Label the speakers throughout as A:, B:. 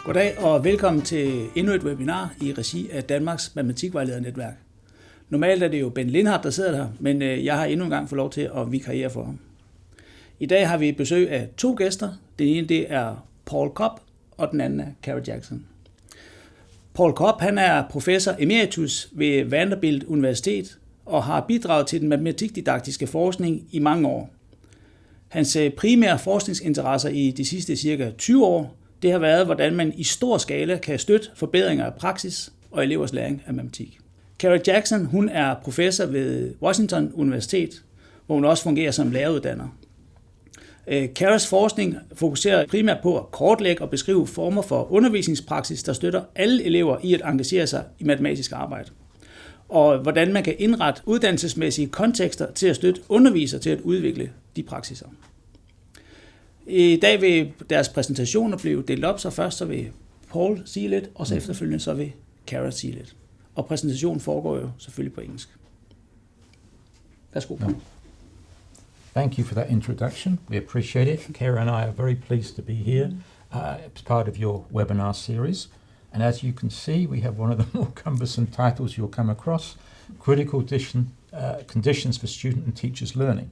A: Goddag og velkommen til endnu et webinar i regi af Danmarks Matematikvejledernetværk. Normalt er det jo Ben Lindhardt, der sidder der, men jeg har endnu en gang fået lov til at vikariere for ham. I dag har vi besøg af to gæster. Den ene det er Cobb, og den anden er Kara Jackson. Cobb han er professor emeritus ved Vanderbilt Universitet og har bidraget til den matematikdidaktiske forskning i mange år. Hans primære forskningsinteresser i de sidste cirka 20 år, det har været, hvordan man i stor skala kan støtte forbedringer af praksis og elevers læring af matematik. Kara Jackson hun er professor ved Washington Universitet, hvor hun også fungerer som læreruddanner. Karas forskning fokuserer primært på at kortlægge og beskrive former for undervisningspraksis, der støtter alle elever i at engagere sig i matematisk arbejde. Og hvordan man kan indrette uddannelsesmæssige kontekster til at støtte undervisere til at udvikle de praksiser. I dag vil deres præsentationer blive delt op, så først så vil Paul sige lidt, og så efterfølgende så vil Kara sige lidt. Og præsentationen foregår jo selvfølgelig på engelsk. Værsgo.
B: No. Thank you for that introduction. We appreciate it. Kara and I are very pleased to be here as part of your webinar series. And as you can see, we have one of the more cumbersome titles you'll come across, Critical Conditions for Student and Teachers Learning,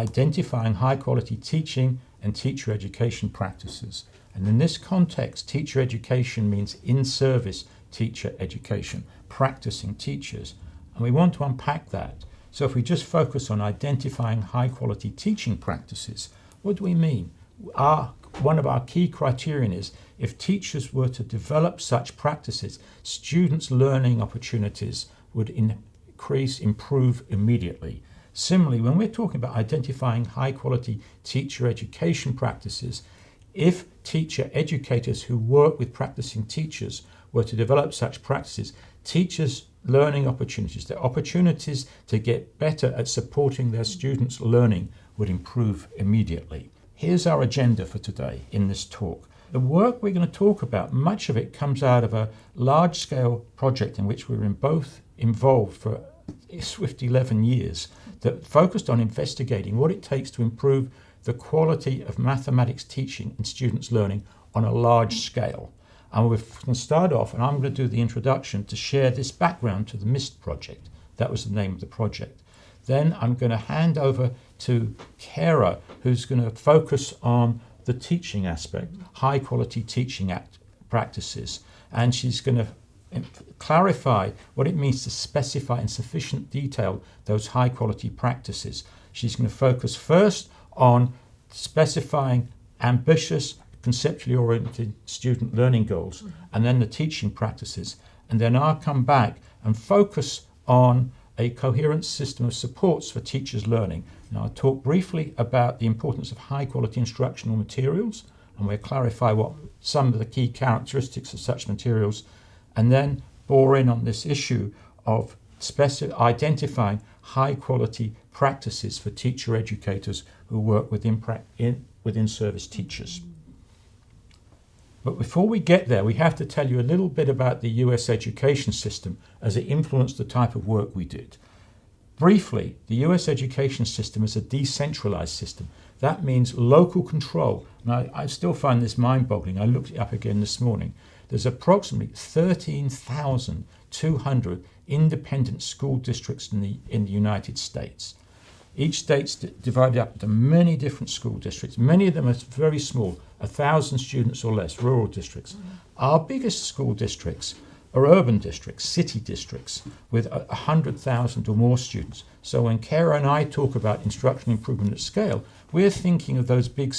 B: Identifying High-Quality Teaching and Teacher Education Practices. And in this context, teacher education means in-service teacher education, practicing teachers. And we want to unpack that. So if we just focus on identifying high-quality teaching practices, what do we mean? One of our key criterion is if teachers were to develop such practices, students' learning opportunities would improve immediately. Similarly, when we're talking about identifying high-quality teacher education practices, if teacher educators who work with practicing teachers were to develop such practices, teachers' learning opportunities, their opportunities to get better at supporting their students' learning would improve immediately. Here's our agenda for today in this talk. The work we're going to talk about, much of it comes out of a large-scale project in which we were both involved for a swift 11 years that focused on investigating what it takes to improve the quality of mathematics teaching and students' learning on a large scale. And we're going to start off, and I'm going to do the introduction to share this background to the MIST project. That was the name of the project. Then I'm going to hand over to Kara, who's going to focus on the teaching aspect, high quality teaching practices. And she's going to clarify what it means to specify in sufficient detail those high quality practices. She's going to focus first on specifying ambitious, conceptually oriented student learning goals, and then the teaching practices. And then I'll come back and focus on a coherent system of supports for teachers' learning. Now I'll talk briefly about the importance of high quality instructional materials, and we'll clarify what some of the key characteristics of such materials, and then bore in on this issue of identifying high quality practices for teacher educators who work within service teachers. But before we get there, we have to tell you a little bit about the US education system as it influenced the type of work we did. Briefly, the US education system is a decentralized system. That means local control. And I still find this mind-boggling. I looked it up again this morning. There's approximately 13,200 independent school districts in the United States. Each state's divided up into many different school districts. Many of them are very small, 1,000 students or less, rural districts. Our biggest school districts are urban districts, city districts, with 100,000 or more students. So when Kara and I talk about instruction improvement at scale, we're thinking of those big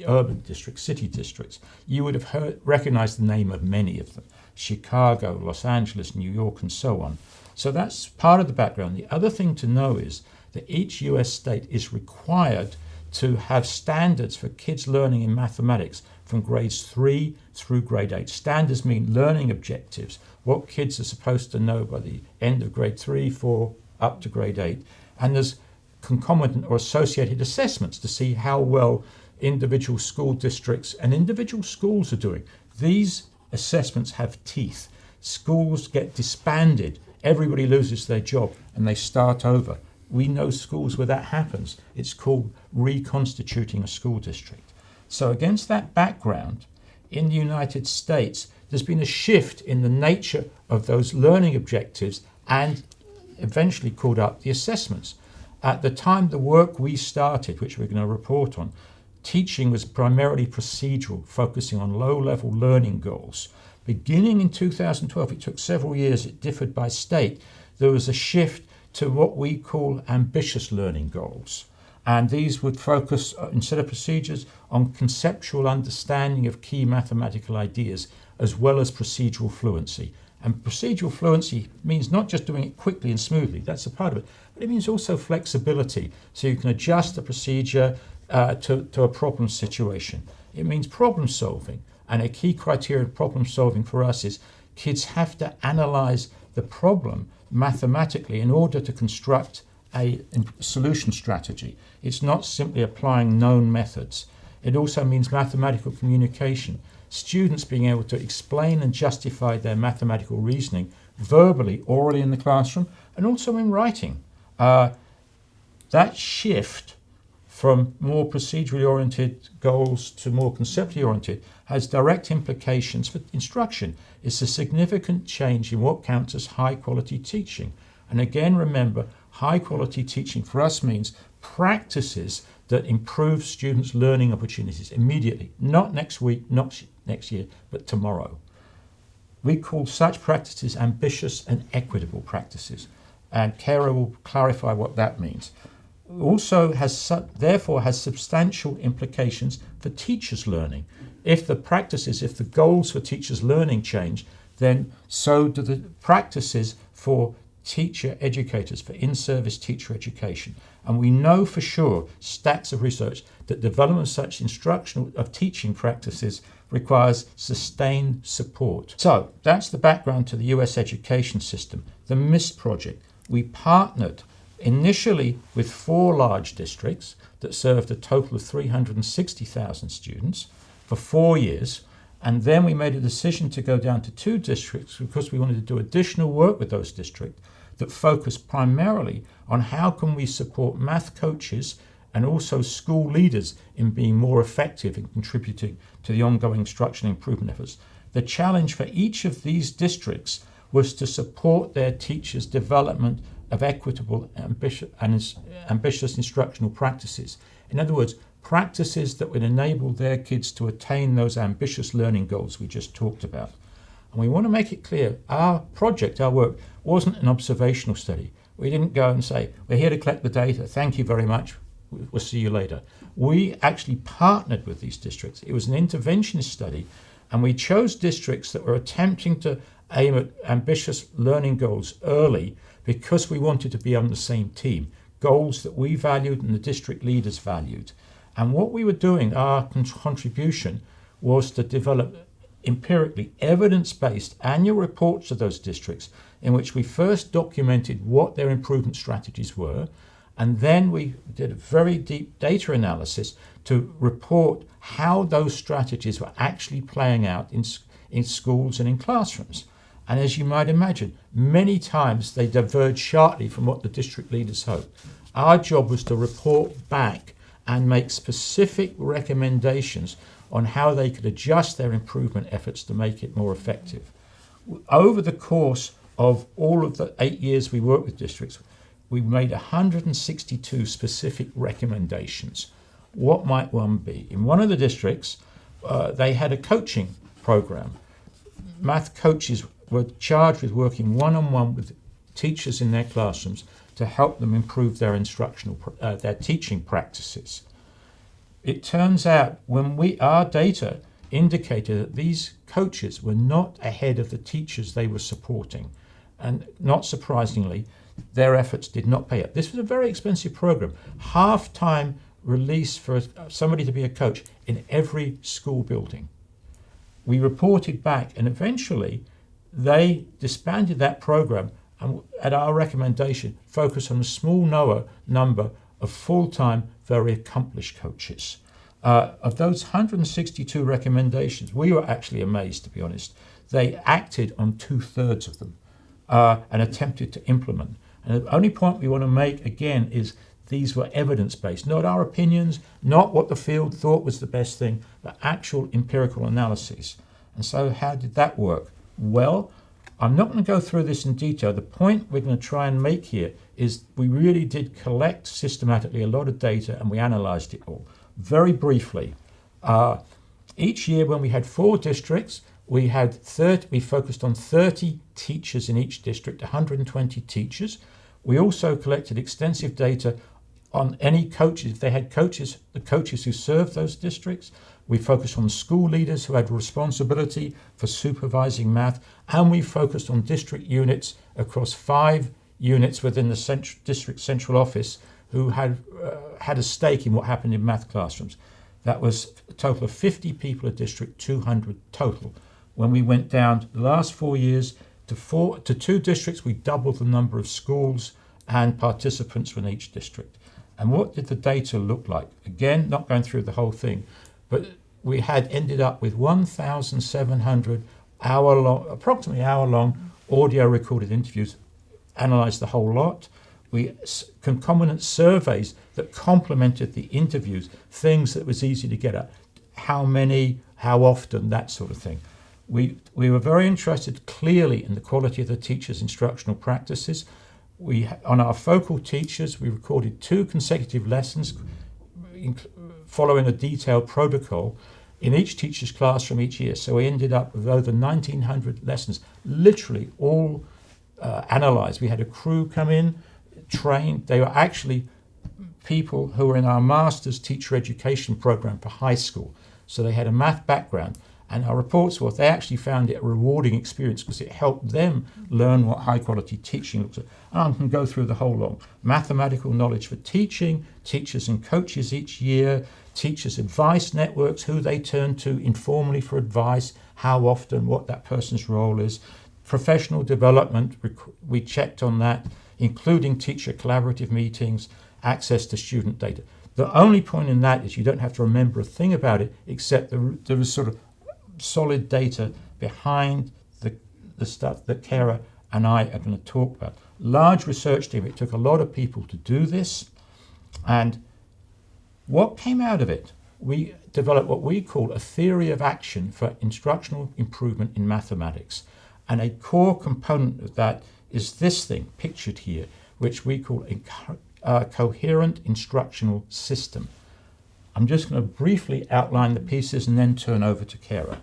B: urban districts, city districts. You would have recognized the name of many of them: Chicago, Los Angeles, New York, and so on. So that's part of the background. The other thing to know is that each US state is required to have standards for kids learning in mathematics from grades 3 through grade 8. Standards mean learning objectives, what kids are supposed to know by the end of grade 3, 4, up to grade 8. And there's concomitant or associated assessments to see how well individual school districts and individual schools are doing. These assessments have teeth. Schools get disbanded, everybody loses their job, and they start over. We know schools where that happens. It's called reconstituting a school district. So against that background, in the United States, there's been a shift in the nature of those learning objectives and eventually called up the assessments. At the time the work we started, which we're going to report on, teaching was primarily procedural, focusing on low-level learning goals. Beginning in 2012, it took several years, it differed by state, there was a shift to what we call ambitious learning goals. And these would focus, instead of procedures, on conceptual understanding of key mathematical ideas, as well as procedural fluency. And procedural fluency means not just doing it quickly and smoothly, that's a part of it, but it means also flexibility, so you can adjust the procedure to a problem situation. It means problem solving, and a key criteria of problem solving for us is kids have to analyze the problem mathematically in order to construct a solution strategy. It's not simply applying known methods. It also means mathematical communication, students being able to explain and justify their mathematical reasoning verbally, orally in the classroom, and also in writing. That shift from more procedurally oriented goals to more conceptually oriented has direct implications for instruction. It's a significant change in what counts as high quality teaching. And again, remember, high quality teaching for us means practices that improve students' learning opportunities immediately, not next week, not next year, but tomorrow. We call such practices ambitious and equitable practices, and Kara will clarify what that means. Also therefore has substantial implications for teachers' learning. If the goals for teachers' learning change, then so do the practices for teacher educators, for in-service teacher education. And we know for sure, stacks of research, that development of such teaching practices requires sustained support. So that's the background to the US education system. The MIST project, we partnered initially with 4 large districts that served a total of 360,000 students for 4 years. And then we made a decision to go down to 2 districts because we wanted to do additional work with those districts that focused primarily on how can we support math coaches and also school leaders in being more effective in contributing to the ongoing instruction improvement efforts. The challenge for each of these districts was to support their teachers' development of equitable, ambitious instructional practices. In other words, practices that would enable their kids to attain those ambitious learning goals we just talked about. And we want to make it clear, our project, our work, wasn't an observational study. We didn't go and say, we're here to collect the data, thank you very much, we'll see you later. We actually partnered with these districts. It was an interventionist study, and we chose districts that were attempting to aim at ambitious learning goals early because we wanted to be on the same team, goals that we valued and the district leaders valued. And what we were doing, our contribution, was to develop empirically evidence-based annual reports to those districts in which we first documented what their improvement strategies were, and then we did a very deep data analysis to report how those strategies were actually playing out in schools and in classrooms. And as you might imagine, many times they diverged sharply from what the district leaders hoped. Our job was to report back and make specific recommendations on how they could adjust their improvement efforts to make it more effective. Over the course of all of the 8 years we worked with districts, we made 162 specific recommendations. What might one be? In one of the districts, they had a coaching program. Math coaches were charged with working one-on-one with teachers in their classrooms to help them improve their their teaching practices. It turns out our data indicated that these coaches were not ahead of the teachers they were supporting. And not surprisingly, their efforts did not pay up. This was a very expensive program. Half-time release for somebody to be a coach in every school building. We reported back, and eventually they disbanded that program and, at our recommendation, focused on a small number of full-time, very accomplished coaches. Of those 162 recommendations, we were actually amazed, to be honest. They acted on 2/3 of them and attempted to implement. And the only point we want to make, again, is these were evidence-based, not our opinions, not what the field thought was the best thing, but actual empirical analyses. And so how did that work? Well, I'm not going to go through this in detail. The point we're going to try and make here is we really did collect systematically a lot of data and we analysed it all. Very briefly, each year when we had 4 districts, we focused on 30 teachers in each district, 120 teachers. We also collected extensive data on any coaches, if they had coaches, the coaches who served those districts. We focused on school leaders who had responsibility for supervising math, and we focused on district units across 5 units within the district central office who had a stake in what happened in math classrooms. That was a total of 50 people a district, 200 total. When we went down the last 4 years to 2 districts, we doubled the number of schools and participants in each district. And what did the data look like? Again, not going through the whole thing, but we had ended up with 1,700 approximately hour-long audio recorded interviews, analysed the whole lot. We concomitant surveys that complemented the interviews, things that was easy to get at, how many, how often, that sort of thing. We were very interested clearly in the quality of the teachers' instructional practices. On our focal teachers, we recorded 2 consecutive lessons following a detailed protocol in each teacher's classroom each year. So we ended up with over 1,900 lessons, literally all analysed. We had a crew come in, trained. They were actually people who were in our master's teacher education program for high school. So they had a math background. And our reports were they actually found it a rewarding experience because it helped them learn what high quality teaching looks like. And I can go through the whole lot. Mathematical knowledge for teaching, teachers and coaches each year, teachers' advice networks, who they turn to informally for advice, how often, what that person's role is. Professional development, we checked on that, including teacher collaborative meetings, access to student data. The only point in that is you don't have to remember a thing about it, except there was sort of solid data behind the stuff that Kara and I are going to talk about. Large research team, it took a lot of people to do this. And what came out of it? We developed what we call a theory of action for instructional improvement in mathematics. And a core component of that is this thing pictured here, which we call a coherent instructional system. I'm just going to briefly outline the pieces and then turn over to Kara.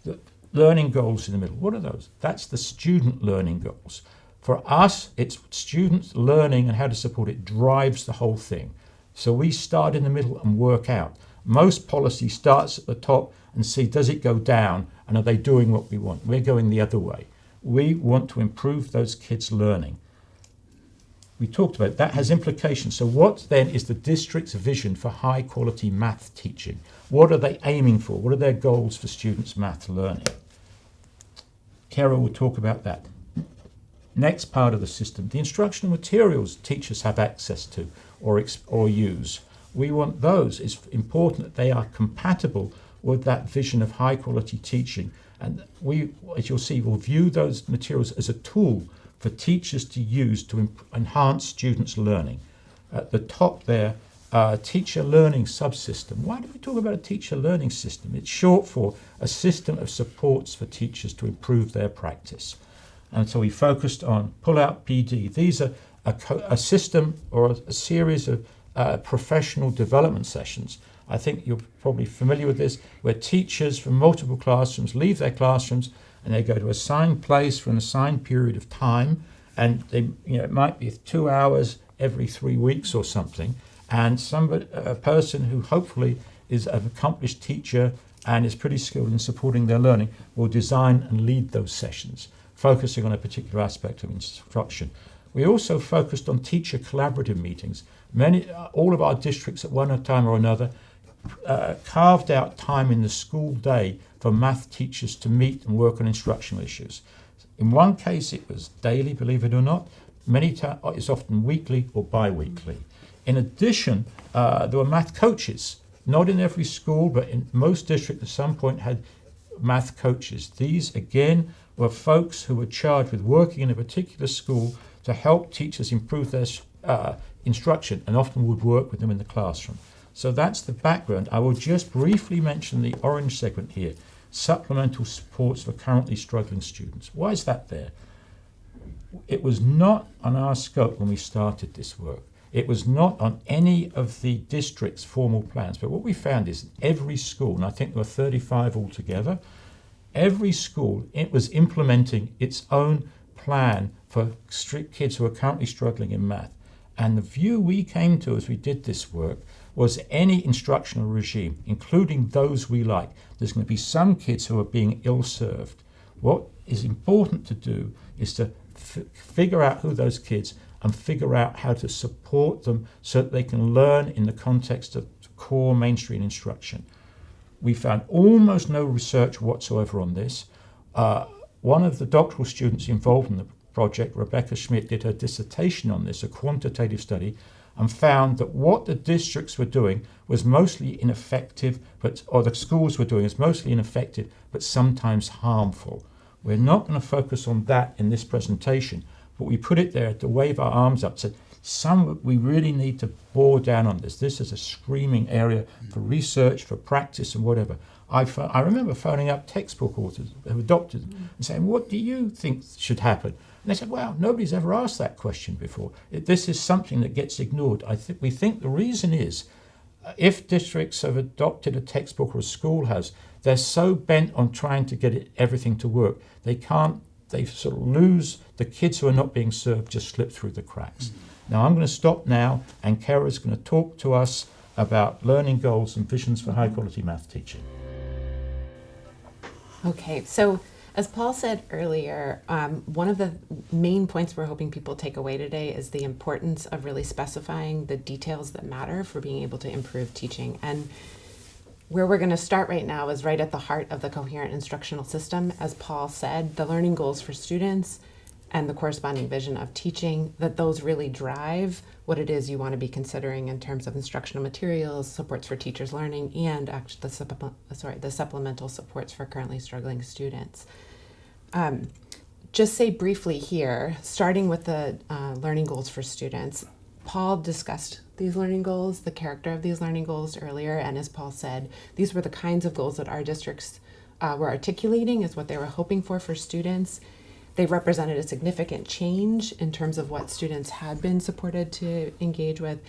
B: The learning goals in the middle, what are those? That's the student learning goals. For us, it's students learning and how to support it drives the whole thing. So we start in the middle and work out. Most policy starts at the top and see, does it go down and are they doing what we want? We're going the other way. We want to improve those kids' learning. We talked about it. That has implications. So what then is the district's vision for high quality math teaching? What are they aiming for? What are their goals for students' math learning? Kara will talk about that. Next part of the system, the instructional materials teachers have access to or use. We want those. It's important that they are compatible with that vision of high quality teaching. And we, as you'll see, will view those materials as a tool for teachers to use to enhance students' learning. At the top there, teacher learning subsystem. Why do we talk about a teacher learning system? It's short for a system of supports for teachers to improve their practice. And so we focused on pull-out PD. These are a system or a series of professional development sessions. I think you're probably familiar with this, where teachers from multiple classrooms leave their classrooms and they go to an assigned place for an assigned period of time, and they, it might be 2 hours every 3 weeks or something, and a person who hopefully is an accomplished teacher and is pretty skilled in supporting their learning will design and lead those sessions, focusing on a particular aspect of instruction. We also focused on teacher collaborative meetings. All of our districts at one time or another carved out time in the school day for math teachers to meet and work on instructional issues. In one case it was daily, believe it or not. Many times it's often weekly or bi-weekly. In addition, there were math coaches, not in every school, but in most districts at some point had math coaches. These again were folks who were charged with working in a particular school to help teachers improve their instruction and often would work with them in the classroom. So that's the background. I will just briefly mention the orange segment here, supplemental supports for currently struggling students. Why is that there? It was not on our scope when we started this work. It was not on any of the district's formal plans. But what we found is every school, and I think there were 35 altogether, every school, it was implementing its own plan for kids who are currently struggling in math. And the view we came to as we did this work was any instructional regime, including those we like, there's going to be some kids who are being ill-served. What is important to do is to figure out who those kids and figure out how to support them so that they can learn in the context of core mainstream instruction. We found almost no research whatsoever on this. One of the doctoral students involved in the project, Rebecca Schmidt, did her dissertation on this, a quantitative study, and found that what the districts were doing was mostly ineffective, or the schools were doing is mostly ineffective, but sometimes harmful. We're not going to focus on that in this presentation, but we put it there to wave our arms up, said, we really need to bore down on this. This is a screaming area for research, for practice, and whatever. I remember phoning up textbook authors who were doctors and saying, what do you think should happen? And they said, well, nobody's ever asked that question before. This is something that gets ignored. We think the reason is, if districts have adopted a textbook or a school has, they're so bent on trying to get everything to work, they sort of lose the kids who are not being served, just slip through the cracks. Now I'm going to stop now, and Kara's going to talk to us about learning goals and visions for high quality math teaching.
C: Okay, so as Paul said earlier, one of the main points we're hoping people take away today is the importance of really specifying the details that matter for being able to improve teaching. And where we're going to start right now is right at the heart of the coherent instructional system. As Paul said, the learning goals for students and the corresponding vision of teaching, that those really drive what it is you want to be considering in terms of instructional materials, supports for teachers' learning, and actually the supplemental supports for currently struggling students. Just say briefly here, starting with the learning goals for students, Paul discussed these learning goals, the character of these learning goals earlier, and as Paul said, these were the kinds of goals that our districts were articulating as what they were hoping for students. They represented a significant change in terms of what students had been supported to engage with.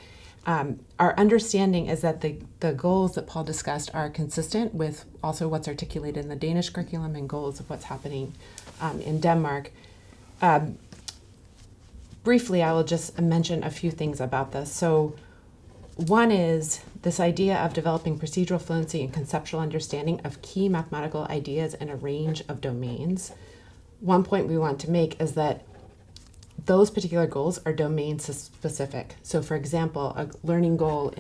C: Our understanding is that the goals that Paul discussed are consistent with also what's articulated in the Danish curriculum and goals of what's happening in Denmark. Briefly, I will just mention a few things about this. So one is this idea of developing procedural fluency and conceptual understanding of key mathematical ideas in a range of domains. One point we want to make is that those particular goals are domain specific. So for example, a learning goal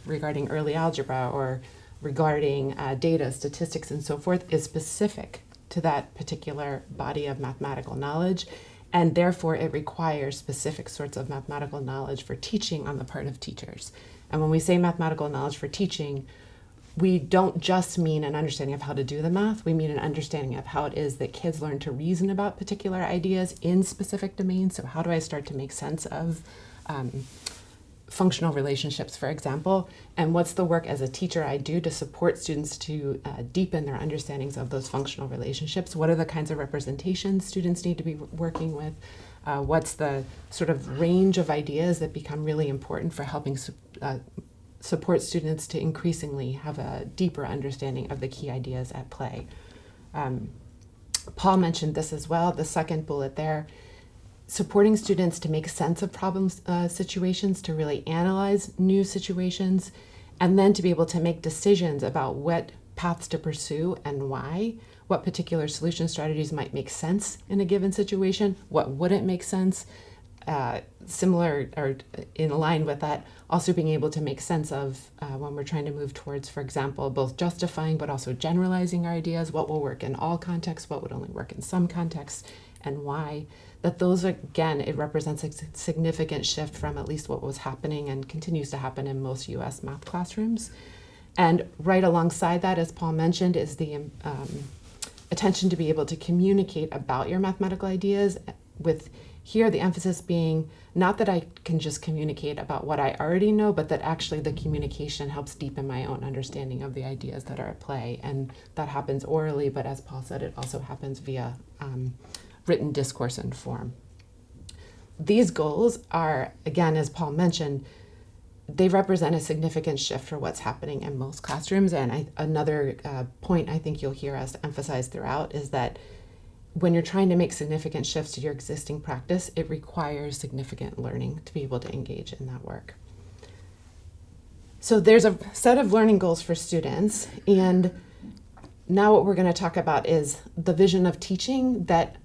C: regarding early algebra or regarding data, statistics, and so forth is specific to that particular body of mathematical knowledge, and therefore it requires specific sorts of mathematical knowledge for teaching on the part of teachers. And when we say mathematical knowledge for teaching, we don't just mean an understanding of how to do the math, we mean an understanding of how it is that kids learn to reason about particular ideas in specific domains. So how do I start to make sense of functional relationships, for example, and what's the work as a teacher I do to support students to deepen their understandings of those functional relationships? What are the kinds of representations students need to be working with? What's the sort of range of ideas that become really important for helping support students to increasingly have a deeper understanding of the key ideas at play? Paul mentioned this as well, the second bullet there, supporting students to make sense of problem situations, to really analyze new situations, and then to be able to make decisions about what paths to pursue and why, what particular solution strategies might make sense in a given situation, what wouldn't make sense. Similar or in line with that, also being able to make sense of when we're trying to move towards, for example, both justifying but also generalizing our ideas, what will work in all contexts, what would only work in some contexts, and why. That those, again, it represents a significant shift from at least what was happening and continues to happen in most US math classrooms. And right alongside that, as Paul mentioned, is the attention to be able to communicate about your mathematical ideas with Here, the emphasis being not that I can just communicate about what I already know, but that actually the communication helps deepen my own understanding of the ideas that are at play. And that happens orally, but as Paul said, it also happens via written discourse and form. These goals are, again, as Paul mentioned, they represent a significant shift for what's happening in most classrooms. And another point I think you'll hear us emphasize throughout is that when you're trying to make significant shifts to your existing practice, it requires significant learning to be able to engage in that work. So there's a set of learning goals for students, and now what we're going to talk about is the vision of teaching that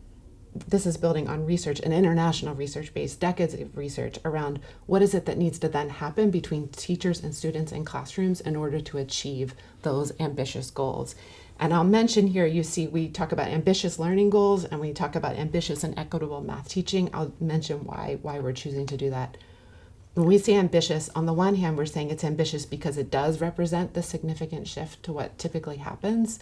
C: this is building on research, an international research based, decades of research around what is it that needs to then happen between teachers and students in classrooms in order to achieve those ambitious goals. And I'll mention here, you see, we talk about ambitious learning goals and we talk about ambitious and equitable math teaching. I'll mention why we're choosing to do that. When we say ambitious, on the one hand, we're saying it's ambitious because it does represent the significant shift to what typically happens.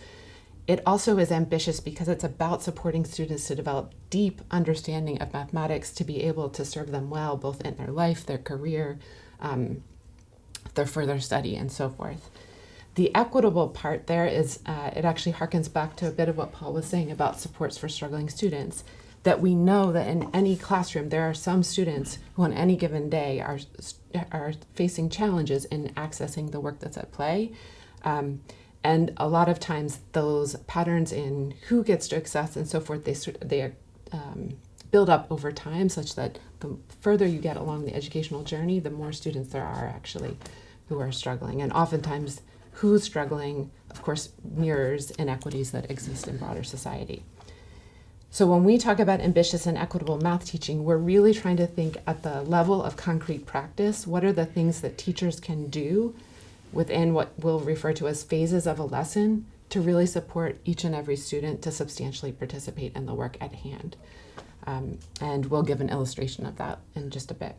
C: It also is ambitious because it's about supporting students to develop deep understanding of mathematics to be able to serve them well, both in their life, their career, their further study, and so forth. The equitable part there is, it actually harkens back to a bit of what Paul was saying about supports for struggling students, that we know that in any classroom, there are some students who on any given day are facing challenges in accessing the work that's at play. And a lot of times those patterns in who gets to access and so forth, they build up over time such that the further you get along the educational journey, the more students there are actually who are struggling. And oftentimes who's struggling, of course, mirrors inequities that exist in broader society. So when we talk about ambitious and equitable math teaching, we're really trying to think at the level of concrete practice. What are the things that teachers can do within what we'll refer to as phases of a lesson to really support each and every student to substantially participate in the work at hand? And we'll give an illustration of that in just a bit.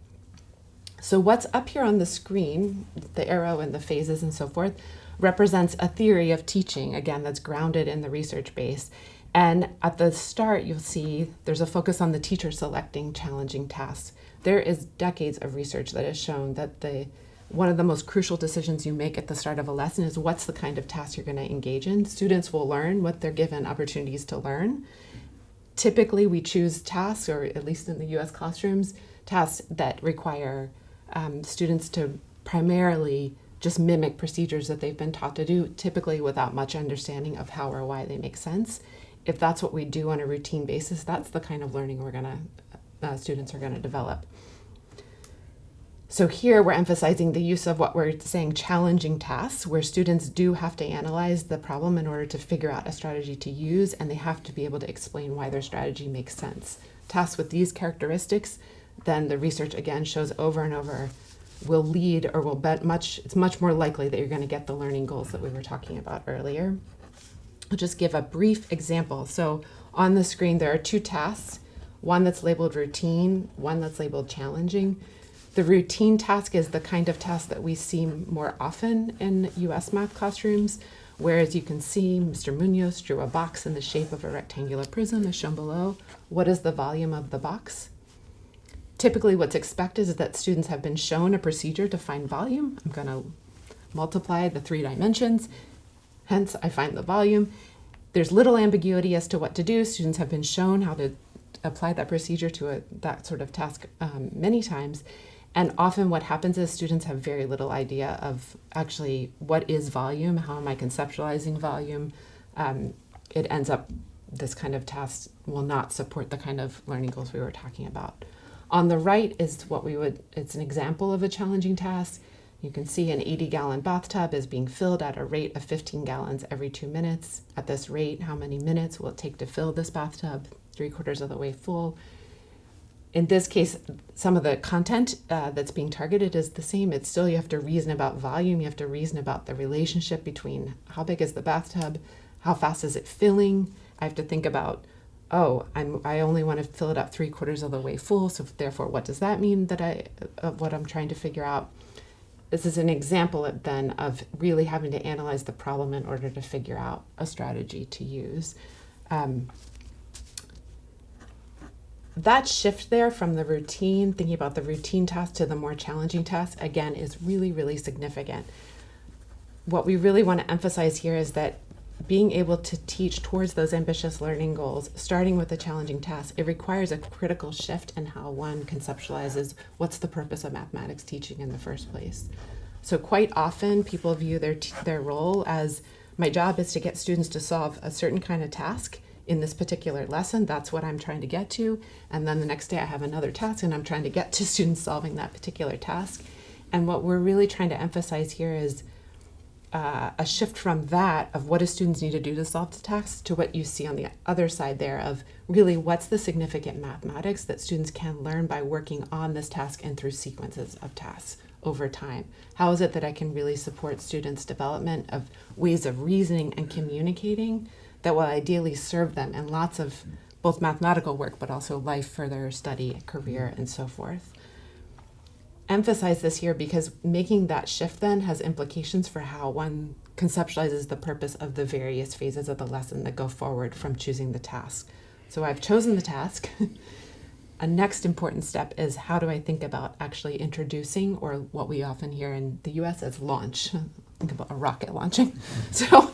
C: So what's up here on the screen, the arrow and the phases and so forth, represents a theory of teaching, again, that's grounded in the research base. And at the start, you'll see there's a focus on the teacher selecting challenging tasks. There is decades of research that has shown that one of the most crucial decisions you make at the start of a lesson is what's the kind of task you're going to engage in. Students will learn what they're given opportunities to learn. Typically, we choose tasks, or at least in the US classrooms, tasks that require students to primarily just mimic procedures that they've been taught to do, typically without much understanding of how or why they make sense. If that's what we do on a routine basis, that's the kind of learning students are going to develop. So here we're emphasizing the use of what we're saying challenging tasks, where students do have to analyze the problem in order to figure out a strategy to use, and they have to be able to explain why their strategy makes sense. Tasks with these characteristics, then the research again shows over and over, will lead or will bet it's much more likely that you're going to get the learning goals that we were talking about earlier. I'll just give a brief example. So on the screen, there are two tasks, one that's labeled routine, one that's labeled challenging. The routine task is the kind of task that we see more often in US math classrooms, whereas you can see Mr. Munoz drew a box in the shape of a rectangular prism as shown below. What is the volume of the box? Typically what's expected is that students have been shown a procedure to find volume. I'm going to multiply the 3 dimensions, hence I find the volume. There's little ambiguity as to what to do. Students have been shown how to apply that procedure to that sort of task many times. And often what happens is students have very little idea of actually what is volume, how am I conceptualizing volume. It ends up, this kind of task will not support the kind of learning goals we were talking about. On the right is it's an example of a challenging task. You can see an 80-gallon bathtub is being filled at a rate of 15 gallons every 2 minutes. At this rate, how many minutes will it take to fill this bathtub? 3/4 of the way full. In this case, some of the content that's being targeted is the same. It's still, you have to reason about volume. You have to reason about the relationship between how big is the bathtub, how fast is it filling. I have to think about, I only want to fill it up 3/4 of the way full. So therefore, what does that mean of what I'm trying to figure out? This is an example then of really having to analyze the problem in order to figure out a strategy to use. that shift there from the routine, thinking about the routine task to the more challenging task, again, is really, really significant. What we really want to emphasize here is that being able to teach towards those ambitious learning goals, starting with a challenging task, it requires a critical shift in how one conceptualizes what's the purpose of mathematics teaching in the first place. So quite often people view their role as, my job is to get students to solve a certain kind of task in this particular lesson. That's what I'm trying to get to. And then the next day I have another task and I'm trying to get to students solving that particular task. And what we're really trying to emphasize here is a shift from that of what do students need to do to solve the task to what you see on the other side there of really what's the significant mathematics that students can learn by working on this task and through sequences of tasks over time. How is it that I can really support students' development of ways of reasoning and communicating that will ideally serve them in lots of both mathematical work but also life, further study, career, and so forth. Emphasize this here because making that shift then has implications for how one conceptualizes the purpose of the various phases of the lesson that go forward from choosing the task. So I've chosen the task. A next important step is how do I think about actually introducing, or what we often hear in the US as launch. Think about a rocket launching. So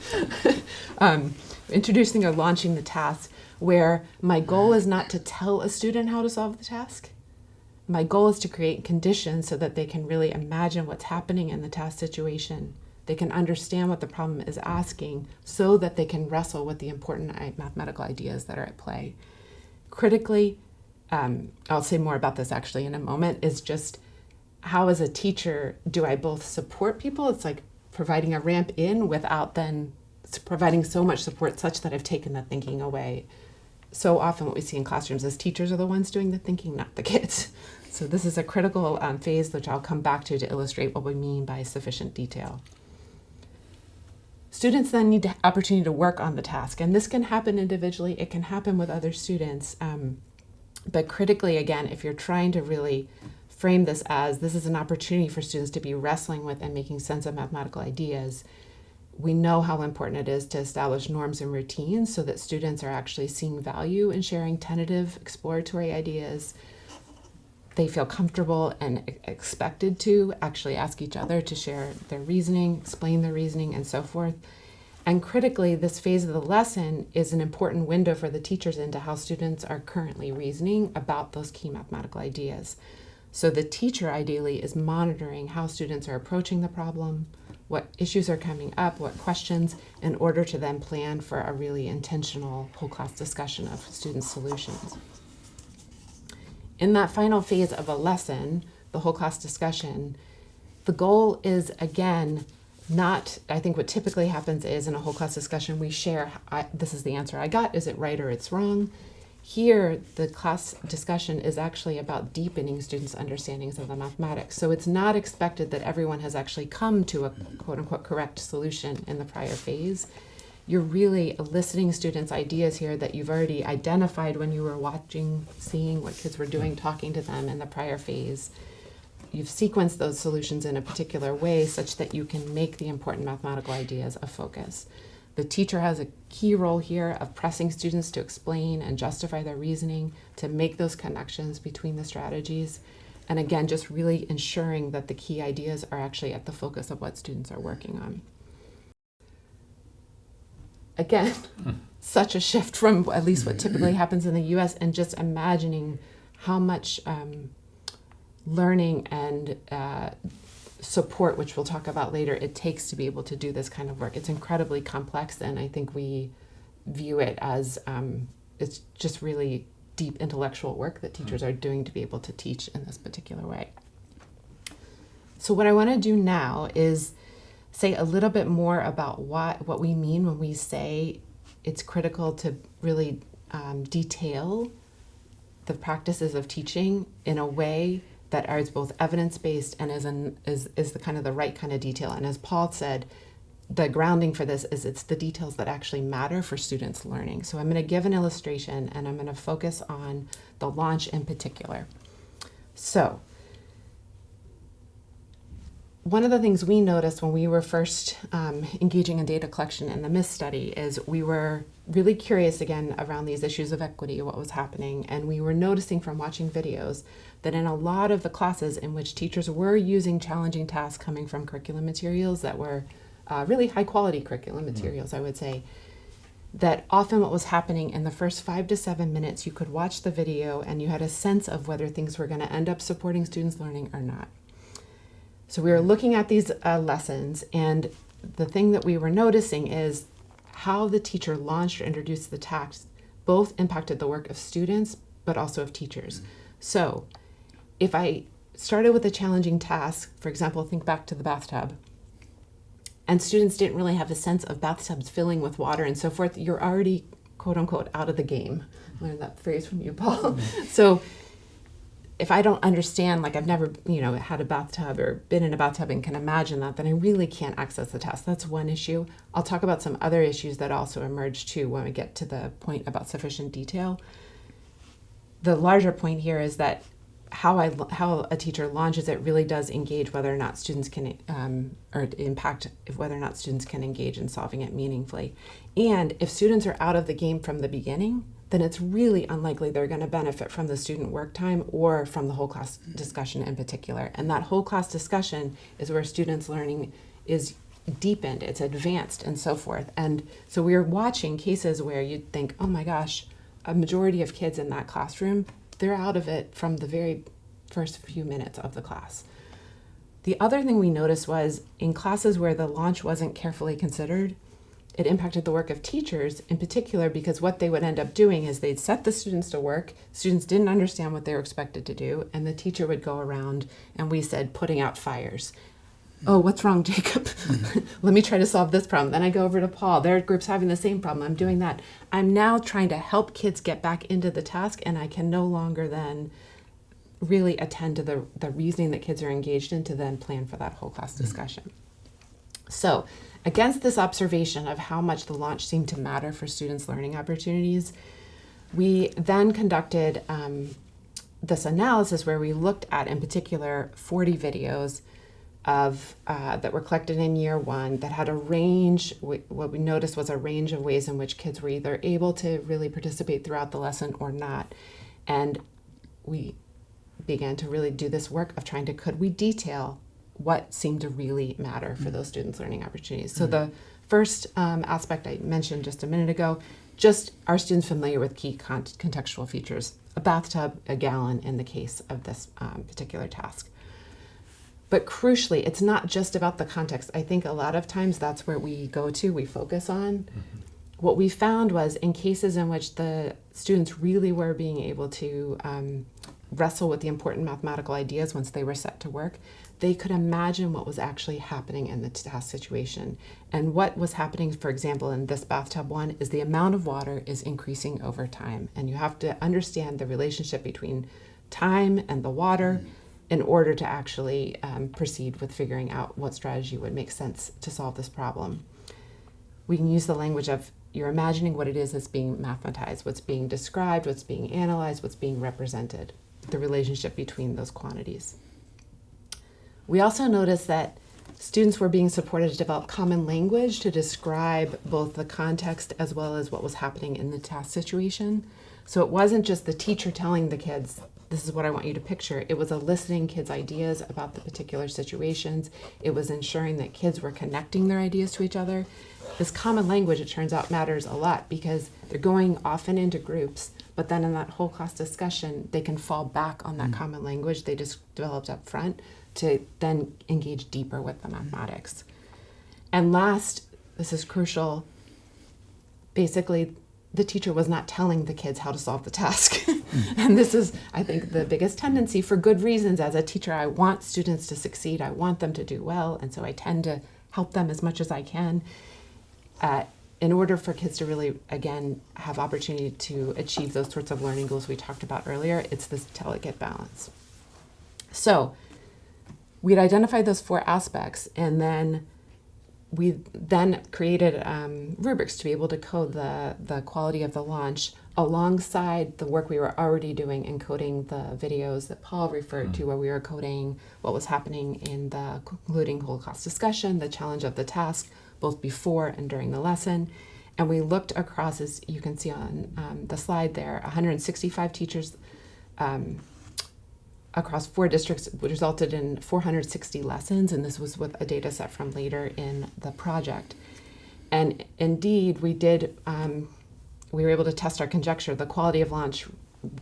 C: introducing or launching the task where my goal is not to tell a student how to solve the task. My goal is to create conditions so that they can really imagine what's happening in the task situation. They can understand what the problem is asking so that they can wrestle with the important mathematical ideas that are at play. Critically, I'll say more about this actually in a moment, is just how as a teacher do I both support people? It's like providing a ramp in without then providing so much support such that I've taken the thinking away. So often what we see in classrooms is teachers are the ones doing the thinking, not the kids. So this is a critical phase which I'll come back to illustrate what we mean by sufficient detail. Students then need the opportunity to work on the task, and this can happen individually, it can happen with other students, but critically, again, if you're trying to really frame this as this is an opportunity for students to be wrestling with and making sense of mathematical ideas, we know how important it is to establish norms and routines so that students are actually seeing value in sharing tentative, exploratory ideas. They feel comfortable and expected to actually ask each other to share their reasoning, explain their reasoning, and so forth. And critically, this phase of the lesson is an important window for the teachers into how students are currently reasoning about those key mathematical ideas. So the teacher ideally is monitoring how students are approaching the problem, what issues are coming up, what questions, in order to then plan for a really intentional whole class discussion of student solutions. In that final phase of a lesson, the whole class discussion, the goal is, again, not, I think what typically happens is in a whole class discussion, we share, this is the answer I got, is it right or it's wrong? Here, the class discussion is actually about deepening students' understandings of the mathematics. So it's not expected that everyone has actually come to a quote-unquote correct solution in the prior phase. You're really eliciting students' ideas here that you've already identified when you were watching, seeing what kids were doing, talking to them in the prior phase. You've sequenced those solutions in a particular way such that you can make the important mathematical ideas a focus. The teacher has a key role here of pressing students to explain and justify their reasoning, to make those connections between the strategies, and again, just really ensuring that the key ideas are actually at the focus of what students are working on. Again, such a shift from at least what typically happens in the US, and just imagining how much learning and support, which we'll talk about later, it takes to be able to do this kind of work. It's incredibly complex, and I think we view it as it's just really deep intellectual work that teachers are doing to be able to teach in this particular way. So what I want to do now is say a little bit more about what we mean when we say it's critical to really detail the practices of teaching in a way that is both evidence-based and is the kind of the right kind of detail. And as Paul said, the grounding for this is it's the details that actually matter for students learning. So I'm going to give an illustration, and I'm going to focus on the launch in particular. So one of the things we noticed when we were first engaging in data collection in the MIST study is we were really curious again around these issues of equity, what was happening, and we were noticing from watching videos that in a lot of the classes in which teachers were using challenging tasks coming from curriculum materials that were really high quality curriculum materials, I would say, that often what was happening in the first 5 to 7 minutes, you could watch the video and you had a sense of whether things were going to end up supporting students' learning or not. So we were looking at these lessons, and the thing that we were noticing is how the teacher launched or introduced the task both impacted the work of students, but also of teachers. So if I started with a challenging task, for example, think back to the bathtub, and students didn't really have a sense of bathtubs filling with water and so forth, you're already, quote unquote, out of the game. I learned that phrase from you, Paul. So if I don't understand, like I've never, had a bathtub or been in a bathtub and can imagine that, then I really can't access the task. That's one issue. I'll talk about some other issues that also emerge too when we get to the point about sufficient detail. The larger point here is that how a teacher launches it really does engage whether or not students can, or impact whether or not students can engage in solving it meaningfully. And if students are out of the game from the beginning, then it's really unlikely they're going to benefit from the student work time or from the whole class discussion in particular. And that whole class discussion is where students' learning is deepened, it's advanced, and so forth. And so we're watching cases where you'd think, oh my gosh, a majority of kids in that classroom, they're out of it from the very first few minutes of the class. The other thing we noticed was in classes where the launch wasn't carefully considered, it impacted the work of teachers in particular, because what they would end up doing is they'd set the students to work, students didn't understand what they were expected to do, and the teacher would go around, and we said, putting out fires. Oh, what's wrong, Jacob? Let me try to solve this problem. Then I go over to Paul. Their group's having the same problem. I'm doing that. I'm now trying to help kids get back into the task, and I can no longer then really attend to the reasoning that kids are engaged in to then plan for that whole class discussion. So against this observation of how much the launch seemed to matter for students' learning opportunities, we then conducted this analysis where we looked at, in particular, 40 videos of that were collected in year one that had a range. What we noticed was a range of ways in which kids were either able to really participate throughout the lesson or not. And we began to really do this work of trying to, could we detail what seemed to really matter for those students' learning opportunities. So the first aspect I mentioned just a minute ago, just are students familiar with key contextual features? A bathtub, a gallon in the case of this particular task. But crucially, it's not just about the context. I think a lot of times that's where we focus on. What we found was in cases in which the students really were being able to wrestle with the important mathematical ideas once they were set to work, they could imagine what was actually happening in the task situation. And what was happening, for example, in this bathtub one, is the amount of water is increasing over time. And you have to understand the relationship between time and the water in order to actually proceed with figuring out what strategy would make sense to solve this problem. We can use the language of you're imagining what it is that's being mathematized, what's being described, what's being analyzed, what's being represented, the relationship between those quantities. We also noticed that students were being supported to develop common language to describe both the context as well as what was happening in the task situation. So it wasn't just the teacher telling the kids, this is what I want you to picture. It was eliciting kids' ideas about the particular situations. It was ensuring that kids were connecting their ideas to each other. This common language, it turns out, matters a lot because they're going often into groups, but then in that whole class discussion, they can fall back on that common language they just developed up front to then engage deeper with the mathematics. And last, this is crucial, basically the teacher was not telling the kids how to solve the task. And this is, I think, the biggest tendency for good reasons. As a teacher, I want students to succeed. I want them to do well. And so I tend to help them as much as I can in order for kids to really, again, have opportunity to achieve those sorts of learning goals we talked about earlier. It's this delicate balance. So we'd identified those 4 aspects, and then we then created rubrics to be able to code the quality of the launch alongside the work we were already doing in coding the videos that Paul referred to, where we were coding what was happening in the concluding Holocaust discussion, the challenge of the task, both before and during the lesson. And we looked across, as you can see on the slide there, 165 teachers across 4 districts, which resulted in 460 lessons, and this was with a data set from later in the project. And indeed, we were able to test our conjecture. The quality of launch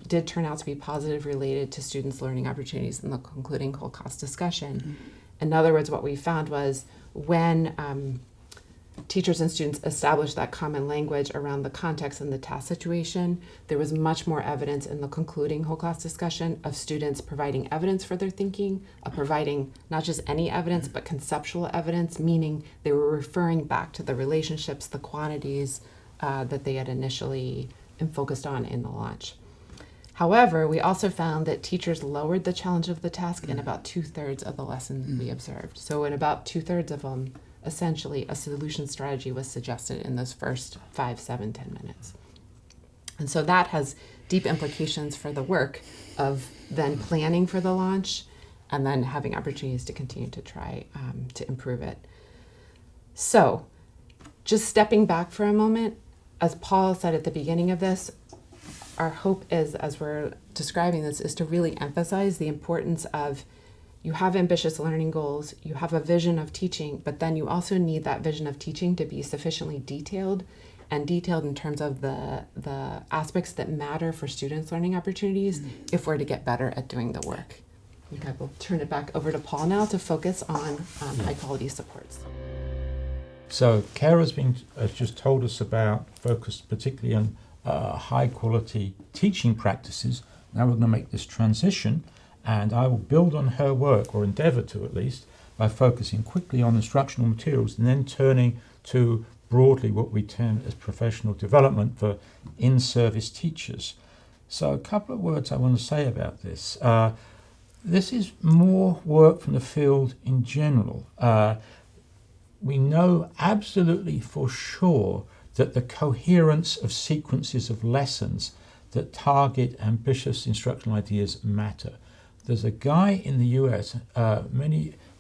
C: did turn out to be positive, related to students' learning opportunities in the concluding Holocaust discussion. Mm-hmm. In other words, what we found was when teachers and students established that common language around the context and the task situation, there was much more evidence in the concluding Holocaust discussion of students providing evidence for their thinking, of providing not just any evidence, but conceptual evidence, meaning they were referring back to the relationships, the quantities that they had initially focused on in the launch. However, we also found that teachers lowered the challenge of the task in about 2/3 of the lessons we observed. So in about 2/3 of them, essentially a solution strategy was suggested in those first 5, 7, 10 minutes. And so that has deep implications for the work of then planning for the launch and then having opportunities to continue to try to improve it. So just stepping back for a moment, as Paul said at the beginning of this, our hope is, as we're describing this, is to really emphasize the importance of you have ambitious learning goals, you have a vision of teaching, but then you also need that vision of teaching to be sufficiently detailed, and detailed in terms of the aspects that matter for students' learning opportunities if we're to get better at doing the work. I think I will turn it back over to Paul now to focus on high-quality supports.
B: So Kara's just told us about, focused particularly on high-quality teaching practices. Now we're going to make this transition, and I will build on her work, or endeavour to at least, by focusing quickly on instructional materials and then turning to broadly what we term as professional development for in-service teachers. So a couple of words I want to say about this. This is more work from the field in general. We know absolutely for sure that the coherence of sequences of lessons that target ambitious instructional ideas matter. There's a guy in the US,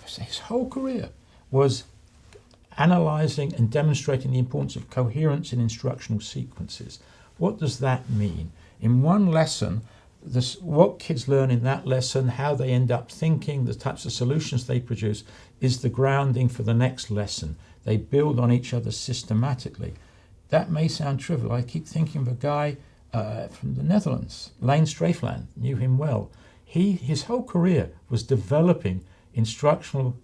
B: his whole career was analysing and demonstrating the importance of coherence in instructional sequences. What does that mean? In one lesson, what kids learn in that lesson, how they end up thinking, the types of solutions they produce, is the grounding for the next lesson. They build on each other systematically. That may sound trivial. I keep thinking of a guy from the Netherlands, Lane Streefland, knew him well. His whole career was developing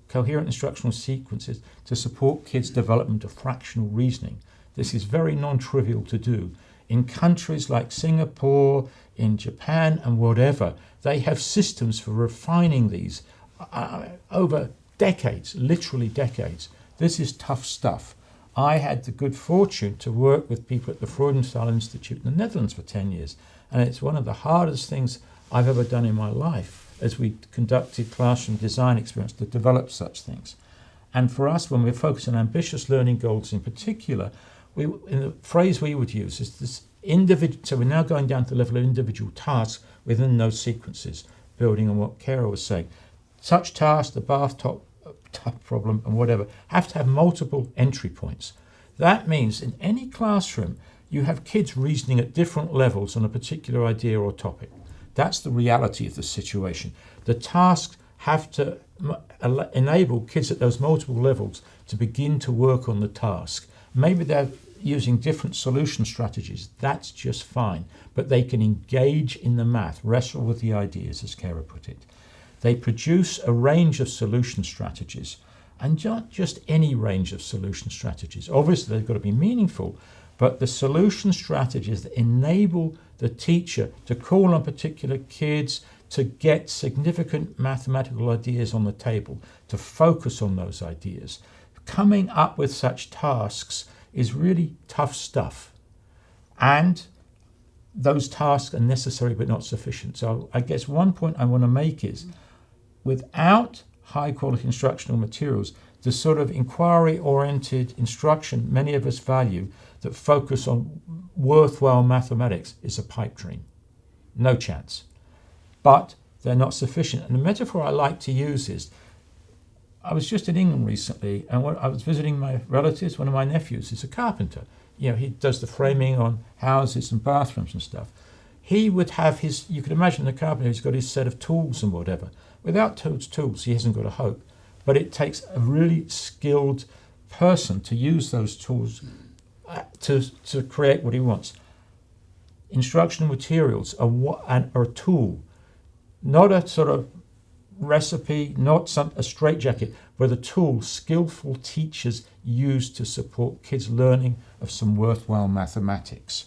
B: coherent instructional sequences to support kids' development of fractional reasoning. This is very non-trivial to do. In countries like Singapore, in Japan, and whatever, they have systems for refining these over decades, literally decades. This is tough stuff. I had the good fortune to work with people at the Freudenthal Institute in the Netherlands for 10 years, and it's one of the hardest things I've ever done in my life as we conducted classroom design experiments to develop such things. And for us, when we're focused on ambitious learning goals in particular, the phrase we would use is this individual. So we're now going down to the level of individual tasks within those sequences, building on what Kara was saying. Such tasks, the bathtub problem and whatever, have to have multiple entry points. That means in any classroom, you have kids reasoning at different levels on a particular idea or topic. That's the reality of the situation. The tasks have to enable kids at those multiple levels to begin to work on the task. Maybe they're using different solution strategies. That's just fine. But they can engage in the math, wrestle with the ideas, as Kara put it. They produce a range of solution strategies, and not just any range of solution strategies. Obviously, they've got to be meaningful, but the solution strategies that enable the teacher to call on particular kids to get significant mathematical ideas on the table, to focus on those ideas. Coming up with such tasks is really tough stuff. And those tasks are necessary but not sufficient. So I guess one point I want to make is, without high quality instructional materials, the sort of inquiry-oriented instruction many of us value that focus on worthwhile mathematics is a pipe dream. No chance. But they're not sufficient. And the metaphor I like to use is, I was just in England recently, and when I was visiting my relatives. One of my nephews is a carpenter. He does the framing on houses and bathrooms and stuff. He would have you could imagine the carpenter, he's got his set of tools and whatever. Without those tools, he hasn't got a hope. But it takes a really skilled person to use those tools to create what he wants. Instructional materials are a tool, not a sort of recipe, not a straitjacket, but a tool skillful teachers use to support kids' learning of some worthwhile mathematics.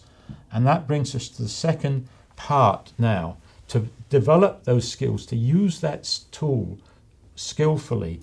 B: And that brings us to the second part now, to develop those skills, to use that tool skillfully.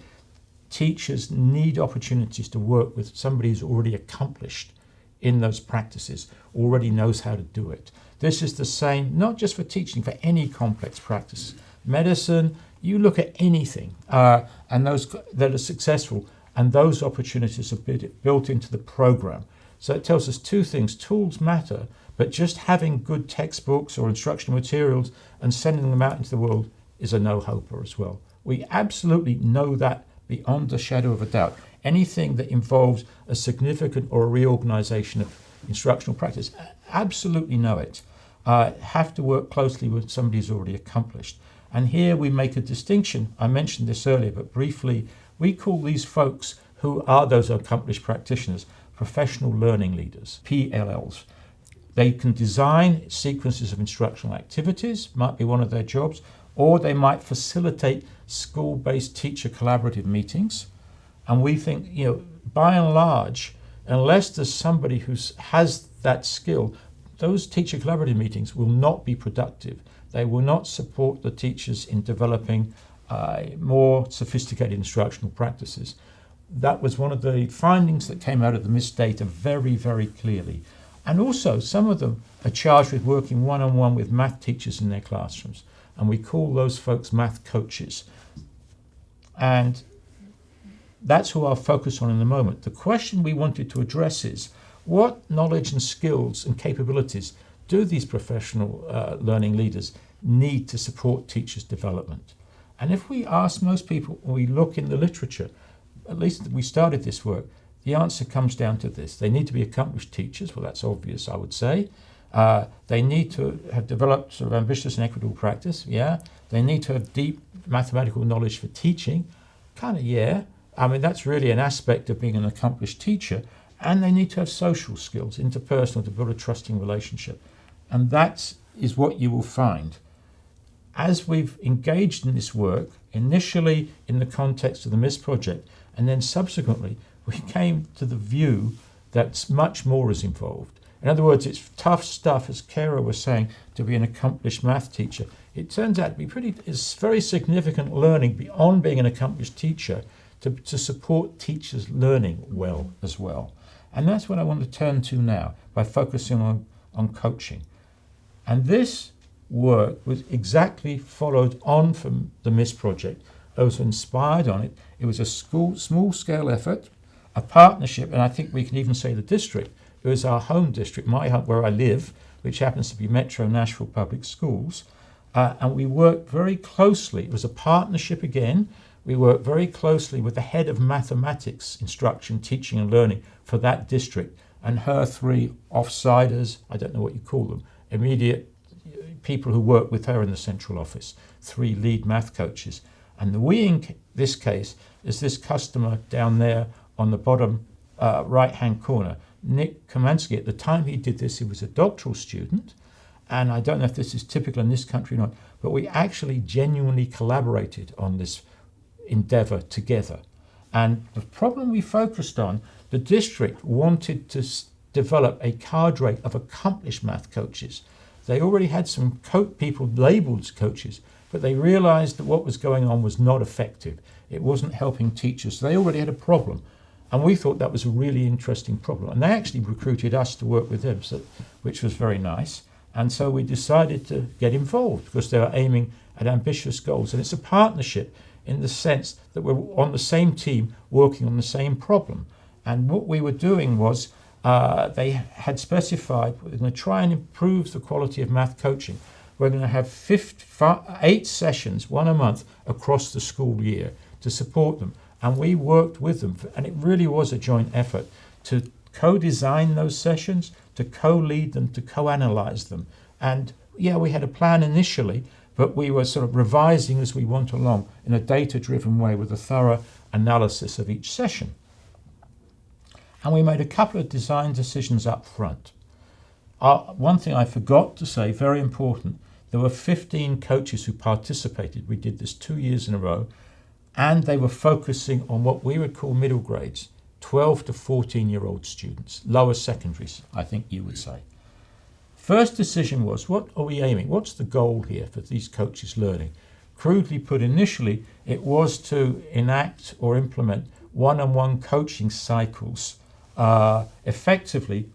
B: Teachers need opportunities to work with somebody who's already accomplished in those practices, already knows how to do it. This is the same, not just for teaching, for any complex practice. Medicine, you look at anything, and those that are successful, and those opportunities are built into the program. So it tells us two things. Tools matter, but just having good textbooks or instructional materials and sending them out into the world is a no-hoper as well. We absolutely know that beyond a shadow of a doubt. Anything that involves a significant or a reorganization of instructional practice, absolutely know it. Have to work closely with somebody who's already accomplished. And here we make a distinction. I mentioned this earlier, but briefly, we call these folks who are those accomplished practitioners professional learning leaders, PLLs. They can design sequences of instructional activities, might be one of their jobs, or they might facilitate school-based teacher collaborative meetings. And we think, by and large, unless there's somebody who has that skill, those teacher collaborative meetings will not be productive. They will not support the teachers in developing more sophisticated instructional practices. That was one of the findings that came out of the MIS data very, very clearly. And also, some of them are charged with working one-on-one with math teachers in their classrooms. And we call those folks math coaches. And that's who I'll focus on in a moment. The question we wanted to address is, what knowledge and skills and capabilities do these professional learning leaders need to support teachers' development? And if we ask most people, or we look in the literature, at least we started this work, the answer comes down to this. They need to be accomplished teachers. Well, that's obvious, I would say. They need to have developed sort of ambitious and equitable practice, yeah. They need to have deep mathematical knowledge for teaching, yeah. I mean, that's really an aspect of being an accomplished teacher. And they need to have social skills, interpersonal, to build a trusting relationship. And that is what you will find. As we've engaged in this work, initially in the context of the MIS project, and then subsequently, we came to the view that much more is involved. In other words, it's tough stuff, as Kara was saying, to be an accomplished math teacher. It turns out to be it's very significant learning beyond being an accomplished teacher to support teachers learning well as well. And that's what I want to turn to now by focusing on coaching. And this work was exactly followed on from the MIS project. I was inspired on it. It was a small-scale effort, a partnership, and I think we can even say the district. It was our home district, my home, where I live, which happens to be Metro Nashville Public Schools. And we worked very closely. It was a partnership again. We worked very closely with the head of mathematics instruction, teaching and learning for that district, and her three offsiders, I don't know what you call them, immediate people who work with her in the central office, three lead math coaches. And the we in this case is this customer down there on the bottom right-hand corner, Nick Kamansky. At the time he did this, he was a doctoral student, and I don't know if this is typical in this country or not, but we actually genuinely collaborated on this endeavor together. And the problem we focused on, the district wanted to develop a cadre of accomplished math coaches. They already had some people labeled as coaches, but they realized that what was going on was not effective. It wasn't helping teachers. So they already had a problem. And we thought that was a really interesting problem. And they actually recruited us to work with them, which was very nice. And so we decided to get involved because they were aiming at ambitious goals. And it's a partnership. in the sense that we're on the same team working on the same problem. And what we were doing was they had specified we're going to try and improve the quality of math coaching. We're going to have 8 sessions, 1 a month, across the school year to support them. And we worked with them, and it really was a joint effort to co-design those sessions, to co-lead them, to co-analyze them. And yeah, we had a plan initially, but we were sort of revising as we went along in a data-driven way with a thorough analysis of each session. And we made a couple of design decisions up front. One thing I forgot to say, very important, there were 15 coaches who participated. We did this 2 years in a row, and they were focusing on what we would call middle grades, 12 to 14-year-old students, lower secondaries, I think you would say. First decision was, what are we aiming? What's the goal here for these coaches learning? Crudely put, initially, it was to enact or implement one-on-one coaching cycles effectively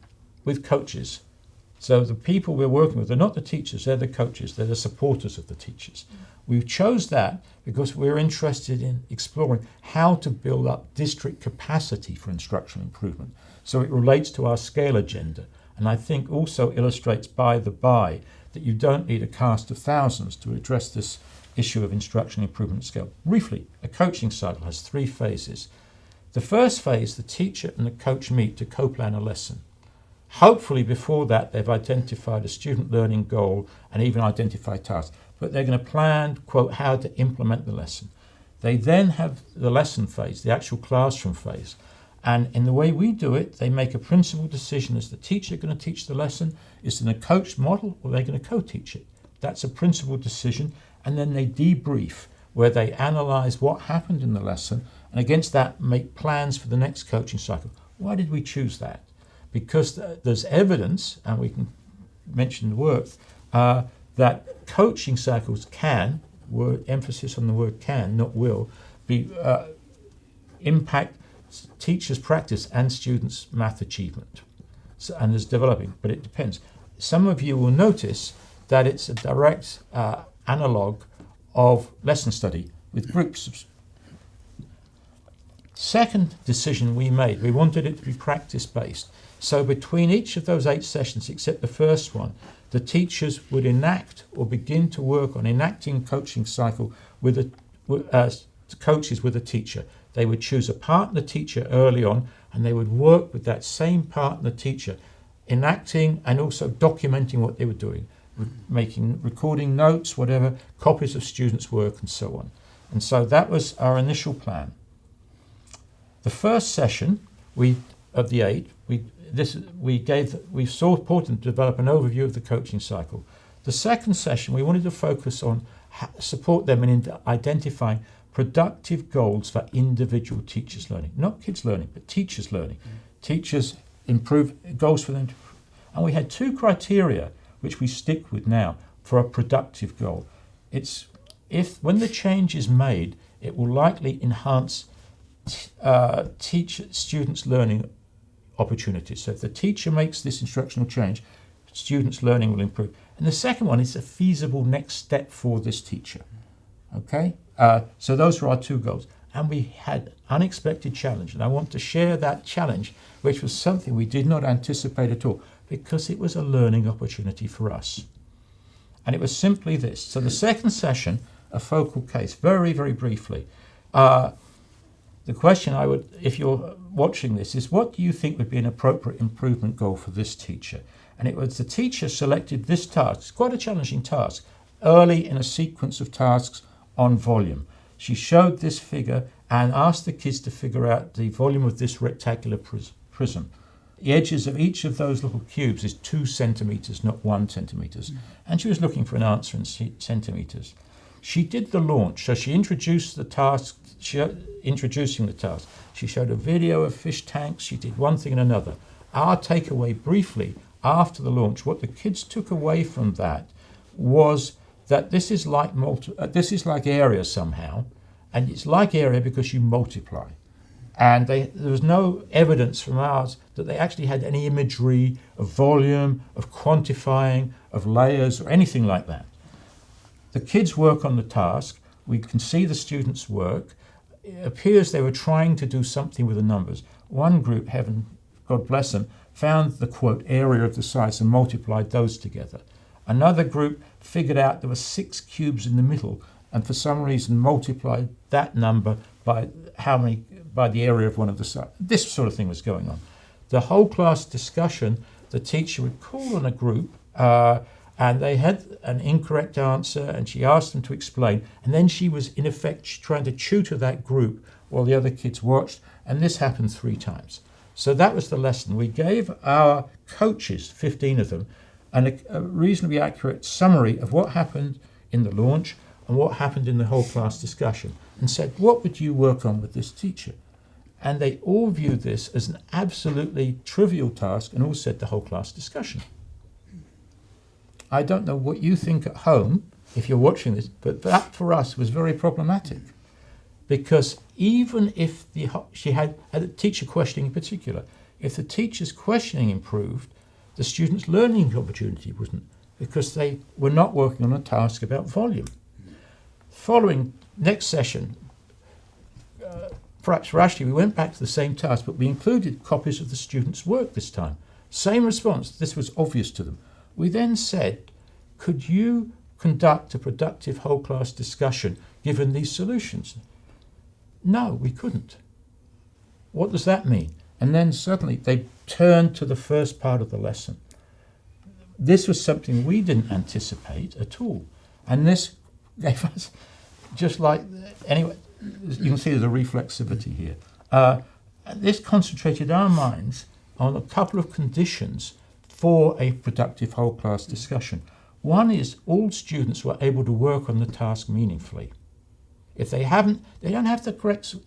B: with coaches. So the people we're working with are not the teachers, they're the coaches, they're the supporters of the teachers. We chose that because we're interested in exploring how to build up district capacity for instructional improvement. So it relates to our scale agenda, and I think also illustrates by that you don't need a cast of thousands to address this issue of instructional improvement scale. Briefly, a coaching cycle has 3 phases. The first phase, the teacher and the coach meet to co-plan a lesson. Hopefully before that they've identified a student learning goal and even identified tasks, but they're going to plan, quote, how to implement the lesson. They then have the lesson phase, the actual classroom phase, and in the way we do it, they make a principal decision. Is the teacher going to teach the lesson? Is it a coach model, or are they going to co-teach it? That's a principal decision, and then they debrief, where they analyze what happened in the lesson, and against that make plans for the next coaching cycle. Why did we choose that? Because there's evidence, and we can mention the work, that coaching cycles can, emphasis on the word can, not will, be impact teachers' practice and students' math achievement. So, and there's developing, but it depends. Some of you will notice that it's a direct analog of lesson study with groups. Second decision we made, we wanted it to be practice-based. So between each of those 8 sessions, except the first one, the teachers would enact or begin to work on enacting coaching cycle with coaches with a teacher. They would choose a partner teacher early on, and they would work with that same partner teacher, enacting and also documenting what they were doing, recording notes, whatever, copies of students' work, and so on. And so that was our initial plan. The first session of the 8, we saw important to develop an overview of the coaching cycle. The second session, we wanted to focus on support them in identifying productive goals for individual teachers' learning, not kids' learning, but teachers' learning. Teachers improve goals for them, and we had 2 criteria which we stick with now for a productive goal. It's when the change is made, it will likely enhance students' learning opportunities. So if the teacher makes this instructional change, students' learning will improve. And the second one is a feasible next step for this teacher. Okay? So those were our 2 goals. And we had unexpected challenge. And I want to share that challenge, which was something we did not anticipate at all, because it was a learning opportunity for us. And it was simply this. So the second session, a focal case, very, very briefly. The question if you're watching this, is what do you think would be an appropriate improvement goal for this teacher? And it was the teacher selected this task. It's quite a challenging task, early in a sequence of tasks on volume. She showed this figure and asked the kids to figure out the volume of this rectangular prism. The edges of each of those little cubes is 2 centimeters, not 1 centimeters. And she was looking for an answer in centimeters. She did the launch, so she introduced the task, introducing the task. She showed a video of fish tanks, she did one thing and another. Our takeaway briefly, after the launch, what the kids took away from that was that this is like area somehow, and it's like area because you multiply. And there was no evidence from ours that they actually had any imagery of volume, of quantifying, of layers, or anything like that. The kids work on the task. We can see the students' work. It appears they were trying to do something with the numbers. One group, heaven, God bless them, found the, quote, area of the sites and multiplied those together. Another group figured out there were 6 cubes in the middle and for some reason multiplied that number by by the area of one of the sides. This sort of thing was going on. The whole class discussion, the teacher would call on a group and they had an incorrect answer and she asked them to explain, and then she was in effect trying to tutor that group while the other kids watched, and this happened 3 times. So that was the lesson. We gave our coaches, 15 of them, a reasonably accurate summary of what happened in the launch and what happened in the whole class discussion, and said, what would you work on with this teacher? And they all viewed this as an absolutely trivial task and all said the whole class discussion. I don't know what you think at home if you're watching this, but that for us was very problematic, because even if she had a teacher questioning in particular, if the teacher's questioning improved, the students' learning opportunity wouldn't, because they were not working on a task about volume. Following next session, perhaps rashly, we went back to the same task, but we included copies of the students' work this time. Same response, this was obvious to them. We then said, could you conduct a productive whole class discussion given these solutions? No, we couldn't. What does that mean? And then suddenly they turned to the first part of the lesson. This was something we didn't anticipate at all. And this gave us, just like, anyway, you can see there's a reflexivity here. This concentrated our minds on a couple of conditions for a productive whole class discussion. One is all students were able to work on the task meaningfully. If they haven't, they don't have to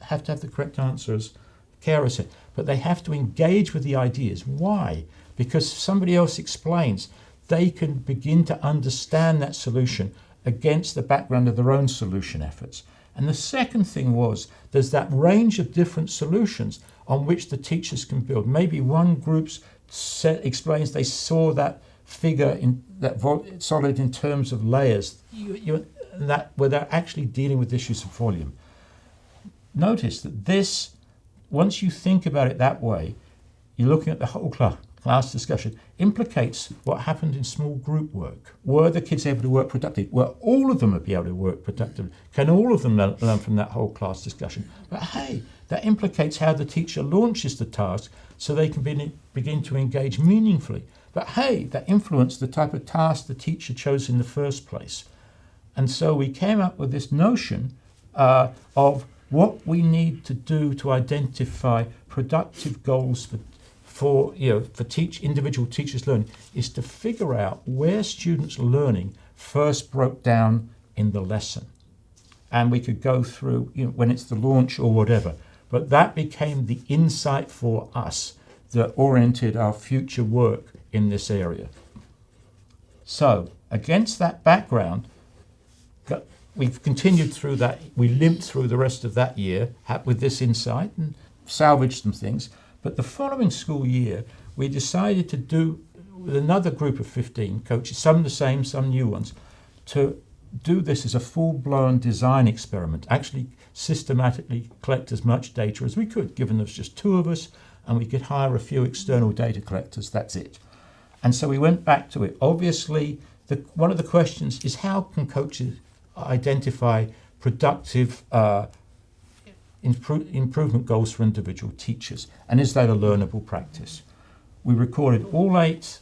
B: have the correct answer, as Kara said, but they have to engage with the ideas. Why? Because somebody else explains, they can begin to understand that solution against the background of their own solution efforts. And the second thing was, there's that range of different solutions on which the teachers can build. Maybe one group explains they saw that figure in that solid in terms of layers, that where they're actually dealing with issues of volume. Notice that this, once you think about it that way, you're looking at the whole class discussion, implicates what happened in small group work. Were the kids able to work productively? Were all of them be able to work productively? Can all of them learn from that whole class discussion? But hey, that implicates how the teacher launches the task so they can begin to engage meaningfully. But hey, that influenced the type of task the teacher chose in the first place. And so we came up with this notion of what we need to do to identify productive goals for individual teachers' learning is to figure out where students' learning first broke down in the lesson. And we could go through, when it's the launch or whatever. But that became the insight for us that oriented our future work in this area. So, against that background, we've continued through that. We limped through the rest of that year with this insight and salvaged some things. But the following school year, we decided to do, with another group of 15 coaches, some the same, some new ones, to do this as a full-blown design experiment, actually systematically collect as much data as we could, given there was just 2 of us, and we could hire a few external data collectors, that's it. And so we went back to it. Obviously, one of the questions is, how can coaches identify productive improvement goals for individual teachers, and is that a learnable practice? We recorded all 8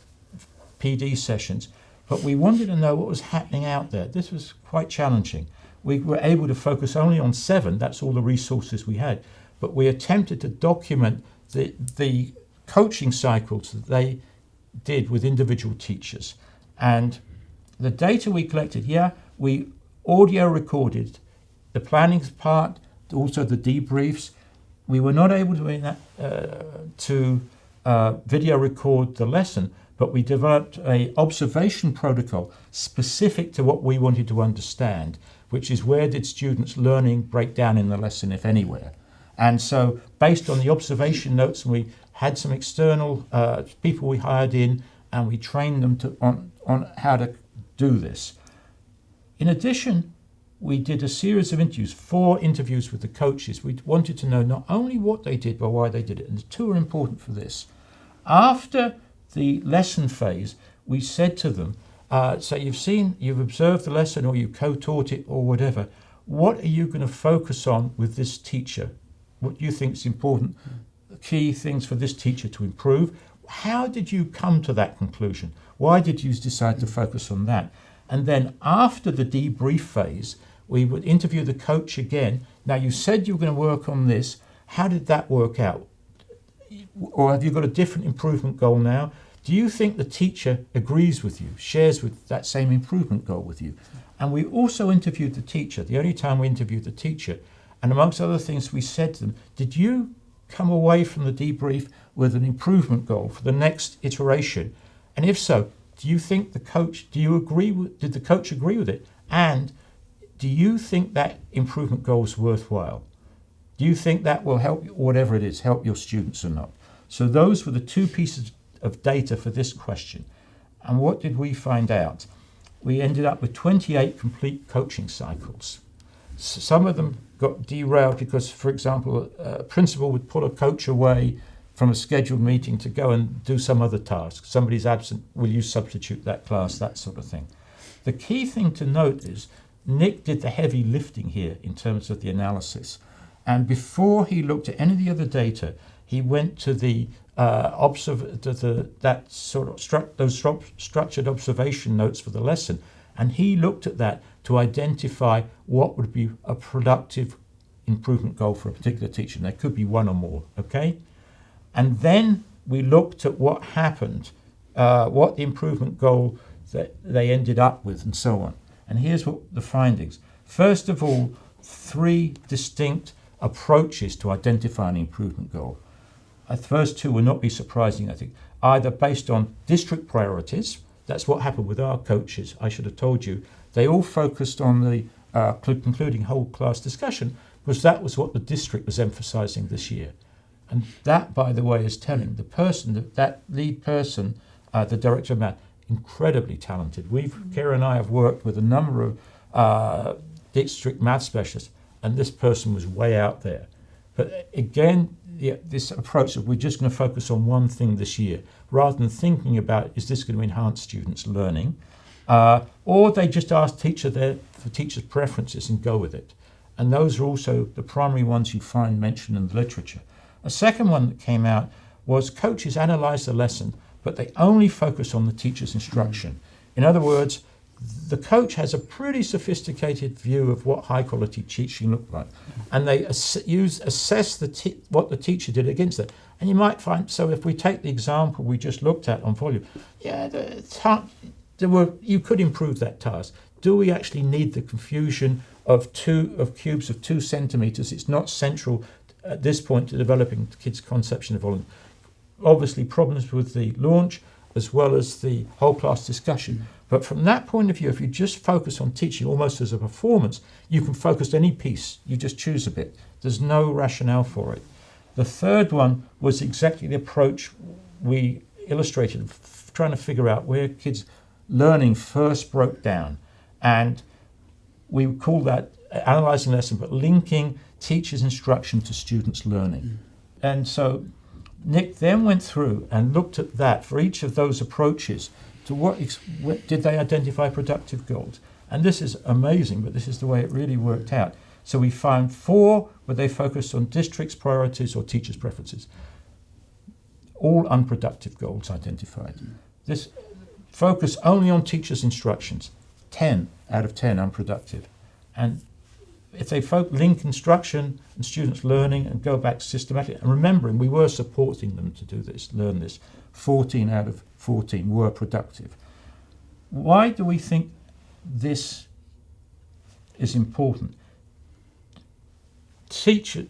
B: PD sessions, but we wanted to know what was happening out there. This was quite challenging. We were able to focus only on 7, that's all the resources we had, but we attempted to document the coaching cycles that they did with individual teachers. And the data we collected, we audio recorded the planning part, also the debriefs. We were not able to video record the lesson, but we developed an observation protocol specific to what we wanted to understand, which is where did students' learning break down in the lesson, if anywhere. And so based on the observation notes, we had some external people we hired in, and we trained them on how to do this. In addition, we did a series of interviews, 4 interviews with the coaches. We wanted to know not only what they did, but why they did it. And the 2 are important for this. After the lesson phase, we said to them, so you've observed the lesson, or you co-taught it, or whatever. What are you going to focus on with this teacher? What do you think is important, key things for this teacher to improve? How did you come to that conclusion? Why did you decide to focus on that? And then after the debrief phase, we would interview the coach again. Now, you said you were going to work on this. How did that work out? Or have you got a different improvement goal now? Do you think the teacher agrees with you, shares with that same improvement goal with you? And we also interviewed the teacher, the only time we interviewed the teacher. And amongst other things, we said to them, did you come away from the debrief with an improvement goal for the next iteration? And if so, do you think did the coach agree with it? And do you think that improvement goal is worthwhile? Do you think that will help you, whatever it is, help your students or not? So those were the 2 pieces of data for this question. And what did we find out? We ended up with 28 complete coaching cycles. Some of them got derailed because, for example, a principal would pull a coach away from a scheduled meeting to go and do some other task. Somebody's absent, will you substitute that class, that sort of thing. The key thing to note is Nick did the heavy lifting here in terms of the analysis. And before he looked at any of the other data, he went to the those structured observation notes for the lesson, and he looked at that to identify what would be a productive improvement goal for a particular teacher. And there could be 1 or more, okay? And then we looked at what happened, what the improvement goal that they ended up with, and so on. And here's what the findings. First of all, 3 distinct approaches to identify an improvement goal. The first 2 will not be surprising, I think. Either based on district priorities, that's what happened with our coaches, I should have told you. They all focused on the concluding whole class discussion, because that was what the district was emphasising this year. And that, by the way, is telling. The person, that lead person, the director of math, incredibly talented. Kara and I have worked with a number of district math specialists, and this person was way out there. But again, this approach that we're just going to focus on one thing this year, rather than thinking about, is this going to enhance students' learning? Or they just ask for teachers' preferences and go with it. And those are also the primary ones you find mentioned in the literature. A second one that came out was coaches analyse the lesson, but they only focus on the teacher's instruction. In other words, the coach has a pretty sophisticated view of what high-quality teaching looked like, and they assess what the teacher did against that. And you might find, so if we take the example we just looked at on volume, you could improve that task. Do we actually need the confusion of cubes of 2 centimetres? It's not central at this point to developing the kids' conception of volume. Obviously, problems with the launch as well as the whole class discussion. But from that point of view, if you just focus on teaching almost as a performance, you can focus any piece. You just choose a bit. There's no rationale for it. The third one was exactly the approach we illustrated, trying to figure out where kids' learning first broke down. And we call that analysing lesson, but linking teachers' instruction to students' learning. And so Nick then went through and looked at that for each of those approaches. To what did they identify productive goals? And this is amazing, but this is the way it really worked out. So we found 4 where they focused on districts' priorities or teachers' preferences. All unproductive goals identified. This focus only on teachers' instructions. 10 out of 10 unproductive. And if they link instruction and students' learning and go back systematically, and remembering we were supporting them to do this, learn this, 14 out of 14 were productive. Why do we think this is important?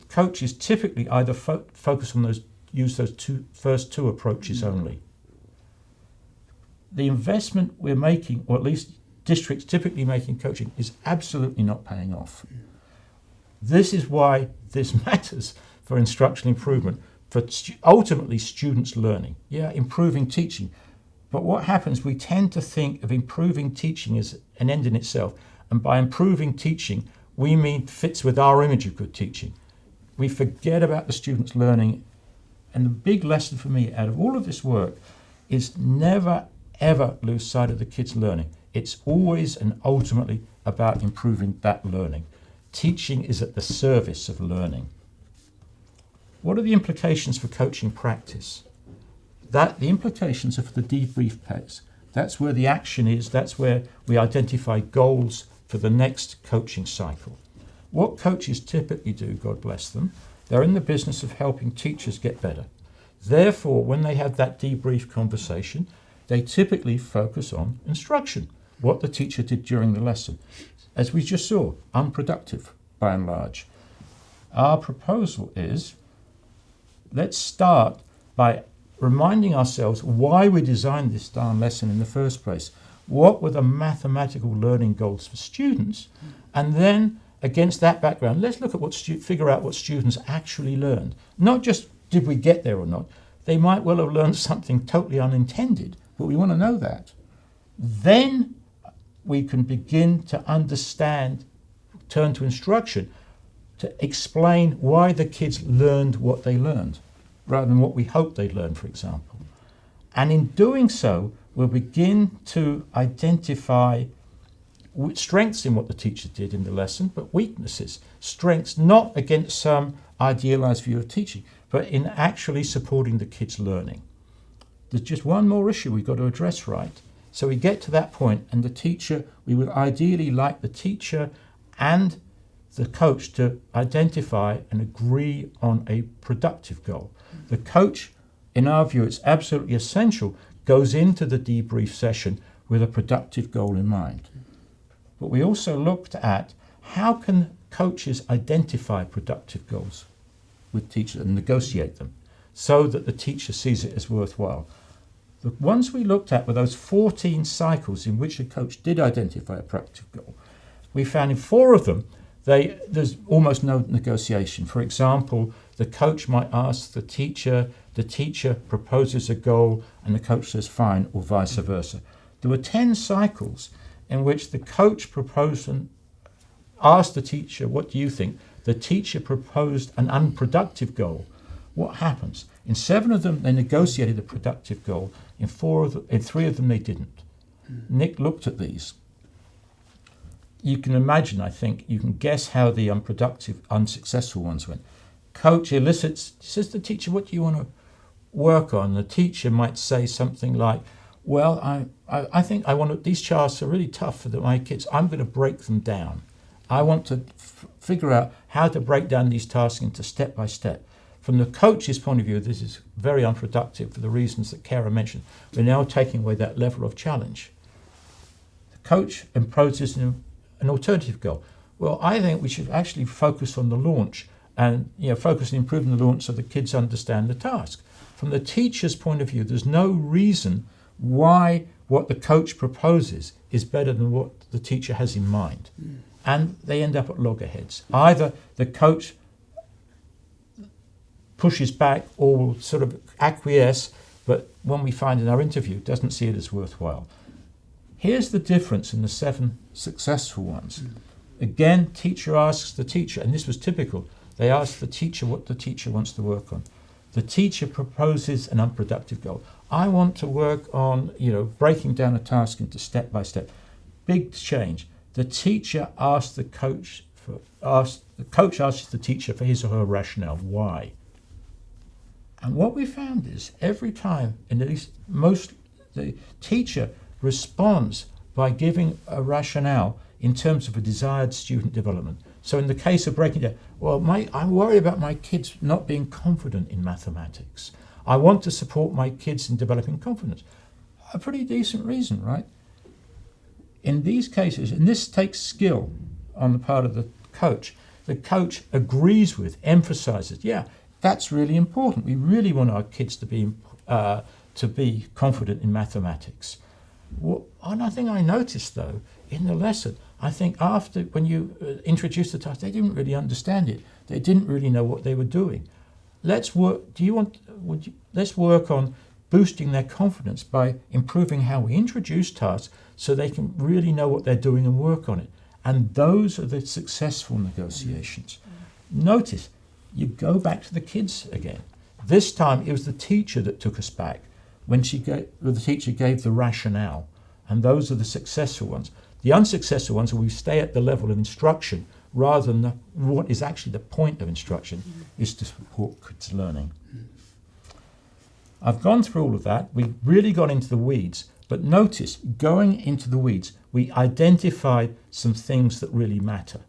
B: Coaches typically either focus on use those first two approaches only. The investment we're making, or at least districts typically making coaching, is absolutely not paying off. This is why this matters for instructional improvement, for ultimately students' learning. Yeah, improving teaching. But what happens, we tend to think of improving teaching as an end in itself, And by improving teaching, we mean fits with our image of good teaching. We forget about the students' learning. And the big lesson for me out of all of this work is never, ever lose sight of the kids' learning. It's always and ultimately about improving that learning. Teaching is at the service of learning. What are the implications for coaching practice? The implications are for the debrief phase. That's where the action is. That's where we identify goals for the next coaching cycle. What coaches typically do, God bless them, they're in the business of helping teachers get better. Therefore, when they have that debrief conversation, they typically focus on instruction, what the teacher did during the lesson. As we just saw, unproductive by and large. Our proposal is, let's start by reminding ourselves why we designed this darn lesson in the first place. What were the mathematical learning goals for students? And then, against that background, let's look at figure out what students actually learned. Not just did we get there or not. They might well have learned something totally unintended, but we want to know that. Then we can begin to understand, turn to instruction, to explain why the kids learned what they learned, rather than what we hoped they'd learn, for example. And in doing so, we'll begin to identify strengths in what the teacher did in the lesson, but weaknesses. Strengths not against some idealized view of teaching, but in actually supporting the kids' learning. There's just one more issue we've got to address, right? So we get to that point, and the teacher, we would ideally like the teacher and the coach to identify and agree on a productive goal. The coach, in our view, it's absolutely essential, goes into the debrief session with a productive goal in mind. But we also looked at how can coaches identify productive goals with teachers and negotiate them so that the teacher sees it as worthwhile. The ones we looked at were those 14 cycles in which a coach did identify a productive goal. We found in 4 of them, there's almost no negotiation. For example, the coach might ask the teacher proposes a goal, and the coach says fine, or vice versa. There were 10 cycles in which the coach proposed and asked the teacher, what do you think? The teacher proposed an unproductive goal. What happens? In 7 of them, they negotiated a productive goal. In 3 of them, they didn't. Nick looked at these. You can imagine, I think, you can guess how the unproductive, unsuccessful ones went. Coach elicits, says to the teacher, what do you want to work on? The teacher might say something like, well, I think I want to, these tasks are really tough for my kids. I'm going to break them down. I want to figure out how to break down these tasks into step by step. From the coach's point of view, this is very unproductive for the reasons that Kara mentioned. We're now taking away that level of challenge. The coach imposes an alternative goal. Well, I think we should actually focus on the launch and focus on improving the launch so the kids understand the task. From the teacher's point of view, there's no reason why what the coach proposes is better than what the teacher has in mind. And they end up at loggerheads. Either the coach pushes back or will sort of acquiesce, but when we find in our interview, doesn't see it as worthwhile. Here's the difference in the 7 successful ones. Again, teacher asks the teacher, and this was typical, they ask the teacher what the teacher wants to work on. The teacher proposes an unproductive goal. I want to work on, breaking down a task into step by step. Big change. The teacher asks the coach asks the teacher for his or her rationale. Why? And what we found is every time, and at least the teacher responds by giving a rationale in terms of a desired student development. So in the case of breaking down, well, I'm worried about my kids not being confident in mathematics. I want to support my kids in developing confidence. A pretty decent reason, right? In these cases, and this takes skill on the part of the coach agrees with, emphasizes, that's really important. We really want our kids to be confident in mathematics. Another thing I noticed, though, in the lesson, I think after, when you introduced the task, they didn't really understand it. They didn't really know what they were doing. Let's work on boosting their confidence by improving how we introduce tasks so they can really know what they're doing and work on it. And those are the successful negotiations. Notice, you go back to the kids again. This time it was the teacher that took us back when the teacher gave the rationale. And those are the successful ones. The unsuccessful ones are we stay at the level of instruction rather than what is actually the point of instruction is to support kids' learning. I've gone through all of that. We've really got into the weeds. But notice, going into the weeds, we identified some things that really matter.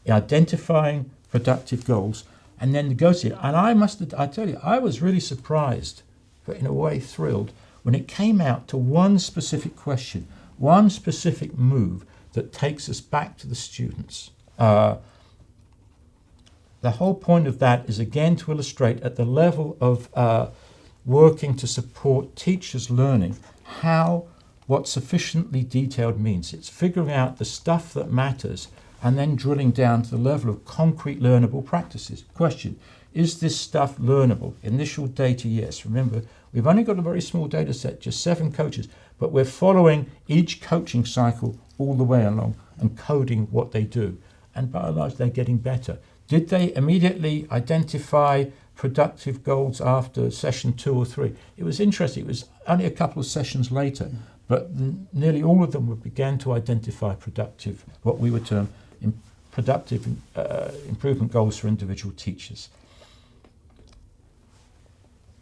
B: Identifying productive goals and then negotiate. And I tell you, I was really surprised, but in a way thrilled, when it came out to one specific question, one specific move that takes us back to the students. The whole point of that is again to illustrate at the level of working to support teachers' learning what sufficiently detailed means. It's figuring out the stuff that matters and then drilling down to the level of concrete learnable practices. Question, is this stuff learnable? Initial data, yes. Remember, we've only got a very small data set, just 7 coaches, but we're following each coaching cycle all the way along and coding what they do. And by and large, they're getting better. Did they immediately identify productive goals after session 2 or 3? It was interesting. It was only a couple of sessions later, but nearly all of them began to identify productive, what we would term productive improvement goals for individual teachers.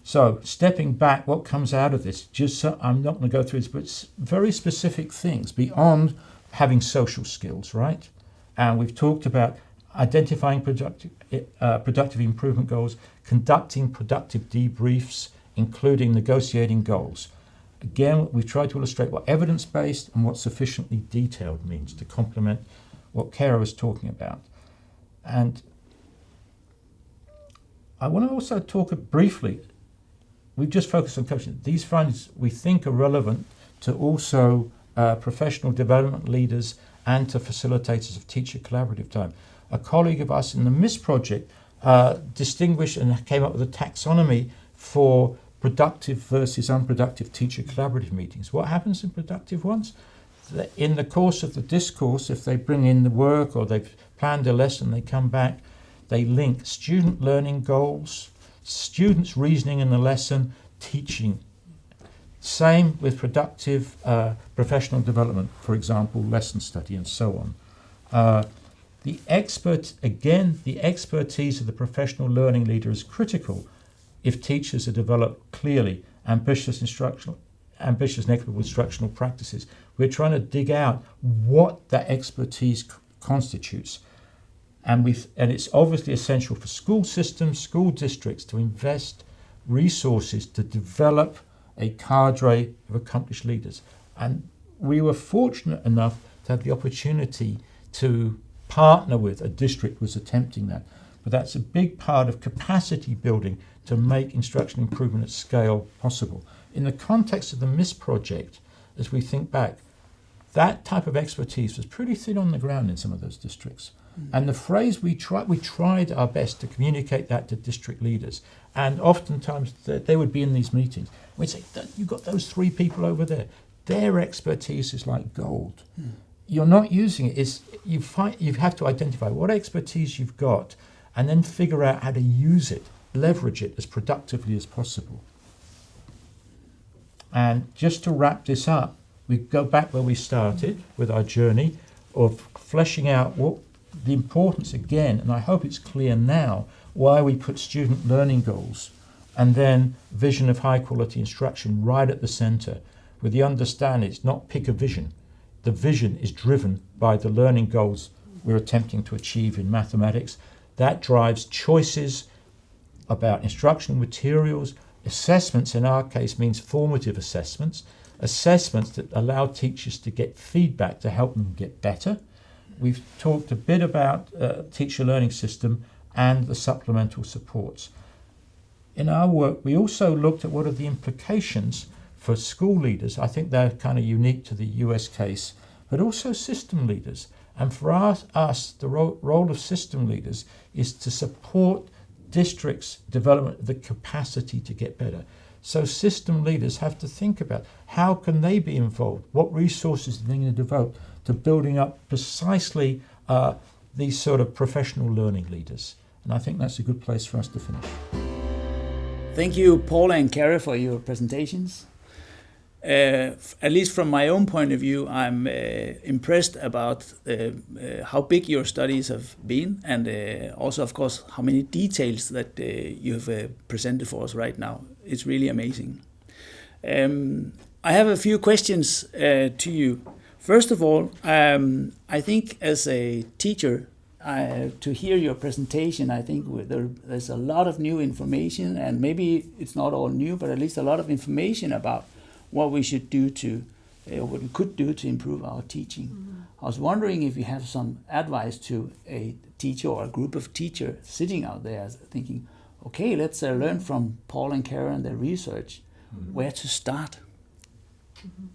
B: So stepping back, what comes out of this, just so I'm not going to go through this, but it's very specific things beyond having social skills, right? And we've talked about identifying productive improvement goals, conducting productive debriefs, including negotiating goals. Again, we've tried to illustrate what evidence-based and what sufficiently detailed means to complement what Kara was talking about. And I want to also talk briefly, we've just focused on coaching. These findings we think are relevant to also professional development leaders and to facilitators of teacher collaborative time. A colleague of us in the MISS project distinguished and came up with a taxonomy for productive versus unproductive teacher collaborative meetings. What happens in productive ones? In the course of the discourse, if they bring in the work or they've planned a lesson, they come back, they link student learning goals, students reasoning in the lesson, teaching. Same with productive professional development, for example, lesson study and so on. The expertise of the professional learning leader is critical if teachers are developed clearly, ambitious and equitable instructional practices. We're trying to dig out what that expertise constitutes. And it's obviously essential for school systems, school districts to invest resources to develop a cadre of accomplished leaders. And we were fortunate enough to have the opportunity to partner with a district was attempting that. But that's a big part of capacity building to make instruction improvement at scale possible. In the context of the MISS project, as we think back, that type of expertise was pretty thin on the ground in some of those districts. And the phrase we tried our best to communicate that to district leaders. And oftentimes they would be in these meetings. We'd say, you've got those 3 people over there. Their expertise is like gold. You're not using it. You have to identify what expertise you've got and then figure out how to use it, leverage it as productively as possible. And just to wrap this up, we go back where we started with our journey of fleshing out what the importance again, and I hope it's clear now, why we put student learning goals and then vision of high quality instruction right at the center, with the understanding it's not pick a vision. The vision is driven by the learning goals we're attempting to achieve in mathematics. That drives choices about instructional materials. Assessments in our case means formative assessments that allow teachers to get feedback to help them get better. We've talked a bit about teacher learning system and the supplemental supports. In our work, we also looked at what are the implications for school leaders. I think they're kind of unique to the US case, but also system leaders. And for us the role of system leaders is to support districts' development of the capacity to get better. So system leaders have to think about how can they be involved, what resources are they going to devote to building up precisely these sort of professional learning leaders. And I think that's a good place for us to finish.
A: Thank you, Paula and Kara, for your presentations. At least from my own point of view, I'm impressed about how big your studies have been, and also, of course, how many details that you have presented for us right now. It's really amazing. I have a few questions to you. First of all, I think as a teacher, to hear your presentation, I think there's a lot of new information, and maybe it's not all new, but at least a lot of information about what we should do what we could do to improve our teaching. Mm-hmm. I was wondering if you have some advice to a teacher or a group of teachers sitting out there thinking, okay, let's learn from Paul and Kara and their research, where to start.
C: Mm-hmm.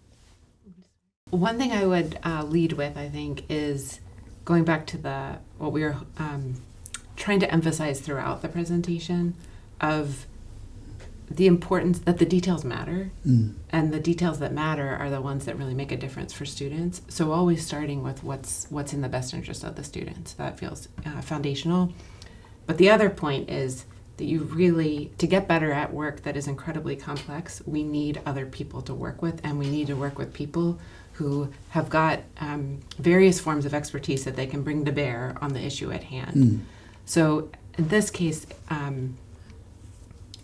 C: One thing I would lead with, I think, is going back to what we were trying to emphasize throughout the presentation of the importance that the details matter, and the details that matter are the ones that really make a difference for students. So always starting with what's in the best interest of the students. That feels foundational. But the other point is that to get better at work that is incredibly complex, we need other people to work with, and we need to work with people who have got various forms of expertise that they can bring to bear on the issue at hand. So in this case,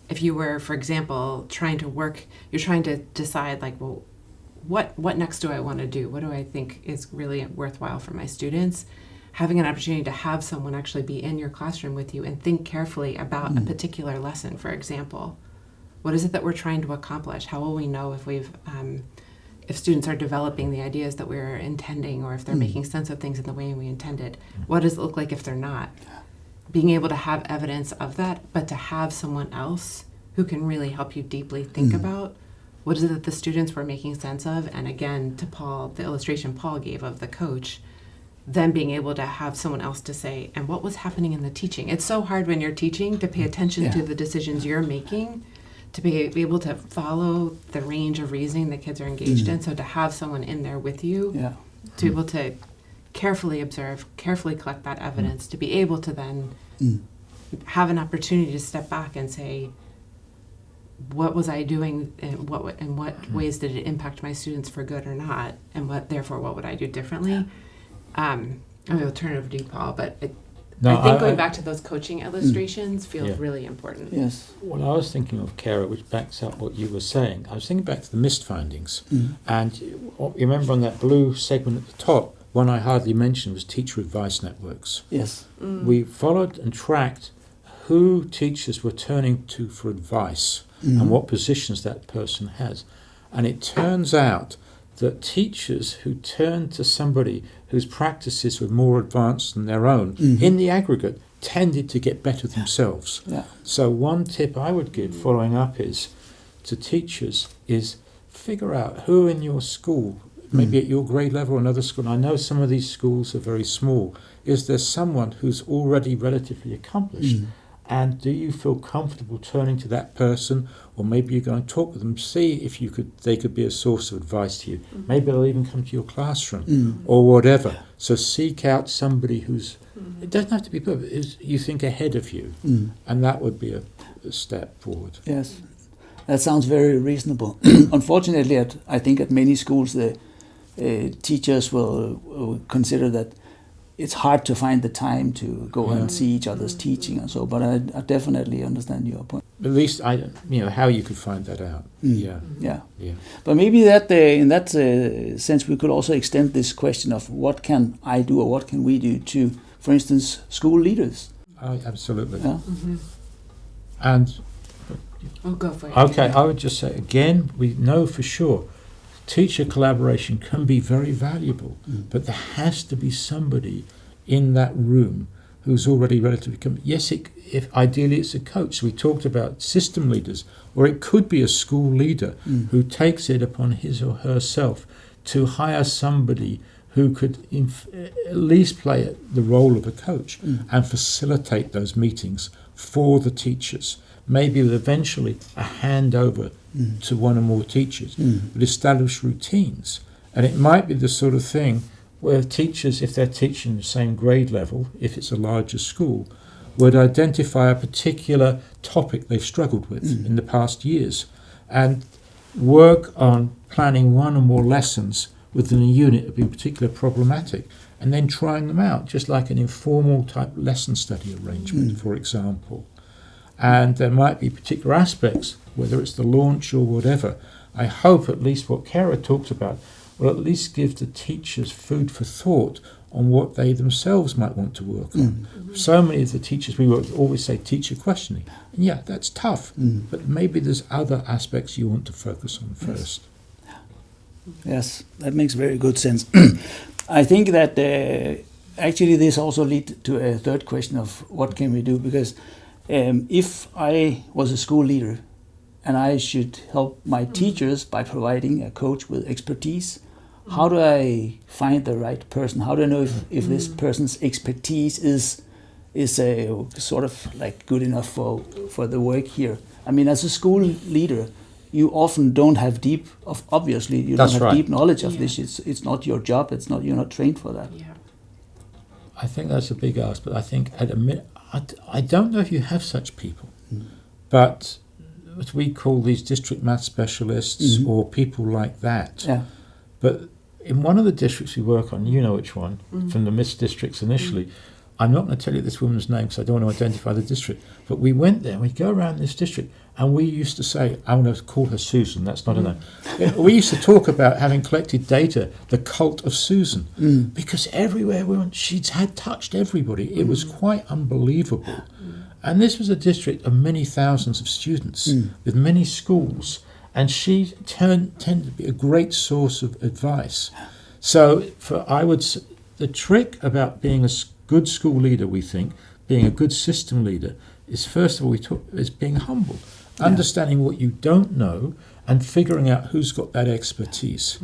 C: if you were, for example, you're trying to decide, like, well, what next do I want to do? What do I think is really worthwhile for my students? Having an opportunity to have someone actually be in your classroom with you and think carefully about a particular lesson, for example. What is it that we're trying to accomplish? How will we know if students are developing the ideas that we're intending, or if they're making sense of things in the way we intended? What does it look like if they're not? Being able to have evidence of that, but to have someone else who can really help you deeply think about what is it that the students were making sense of. And again, to Paul, the illustration Paul gave of the coach, then being able to have someone else to say, and what was happening in the teaching? It's so hard when you're teaching to pay attention to the decisions you're making, to be able to follow the range of reasoning the kids are engaged in. So to have someone in there with you, to be able to carefully observe, carefully collect that evidence, to be able to then have an opportunity to step back and say, what was I doing, and what ways did it impact my students for good or not, and what would I do differently? I'll turn it over to you, Paul, but I think going back to those coaching illustrations feels really important.
A: Yes.
B: Well, I was thinking of, Kara, which backs up what you were saying. I was thinking back to the MIST findings, and you remember on that blue segment at the top, one I hardly mentioned was teacher advice networks.
A: Yes.
B: We followed and tracked who teachers were turning to for advice and what positions that person has. And it turns out that teachers who turned to somebody whose practices were more advanced than their own, in the aggregate, tended to get better themselves. Yeah. So one tip I would give following up to teachers is figure out who in your school, maybe at your grade level or another school, I know some of these schools are very small, is there someone who's already relatively accomplished? And do you feel comfortable turning to that person, or maybe you're going to talk with them, see if they could be a source of advice to you. Maybe they'll even come to your classroom or whatever. So seek out somebody it doesn't have to be perfect, you think ahead of you, and that would be a step forward.
A: Yes, that sounds very reasonable. Unfortunately, I think at many schools the teachers will consider that it's hard to find the time to go and see each other's teaching and so. But I definitely understand your point.
B: At least how you could find that out. Yeah.
A: But maybe that in that sense we could also extend this question of what can I do or what can we do to, for instance, school leaders.
B: Oh, absolutely.
A: Yeah.
B: And
C: Go for it.
B: Okay, I would just say again, we know for sure teacher collaboration can be very valuable, but there has to be somebody in that room who's already relatively if ideally it's a coach. We talked about system leaders, or it could be a school leader who takes it upon his or herself to hire somebody who could at least play the role of a coach and facilitate those meetings for the teachers. Maybe with eventually a handover to one or more teachers, but establish routines. And it might be the sort of thing where teachers, if they're teaching the same grade level, if it's a larger school, would identify a particular topic they've struggled with in the past years and work on planning one or more lessons within a unit that have been particularly problematic, and then trying them out, just like an informal type lesson study arrangement, for example. And there might be particular aspects, whether it's the launch or whatever. I hope at least what Kara talked about will at least give the teachers food for thought on what they themselves might want to work on. So many of the teachers we work with always say teacher questioning. And yeah, that's tough, but maybe there's other aspects you want to focus on first.
A: Yes, that makes very good sense. I think that actually this also leads to a third question of what can we do, because if I was a school leader and I should help my teachers by providing a coach with expertise, how do I find the right person? How do I know if this person's expertise is sort of like good enough for the work here? I mean, as a school leader, you often don't have deep knowledge of this. It's not your job. You're not trained for that.
C: Yeah.
B: I think that's a big ask, but I think I don't know if you have such people, but what we call these district math specialists or people like that.
A: Yeah.
B: But in one of the districts we work on, you know which one, from the missed districts initially, I'm not going to tell you this woman's name because I don't want to identify the district, but we went there and we go around this district and we used to say, I'm going to call her Susan, that's not her name. We used to talk about, having collected data, the cult of Susan, because everywhere we went, she'd had touched everybody. It was quite unbelievable. And this was a district of many thousands of students with many schools, and she tended to be a great source of advice. So the trick about being a good school leader, we think, being a good system leader, is first of all is being humble, understanding what you don't know and figuring out who's got that expertise.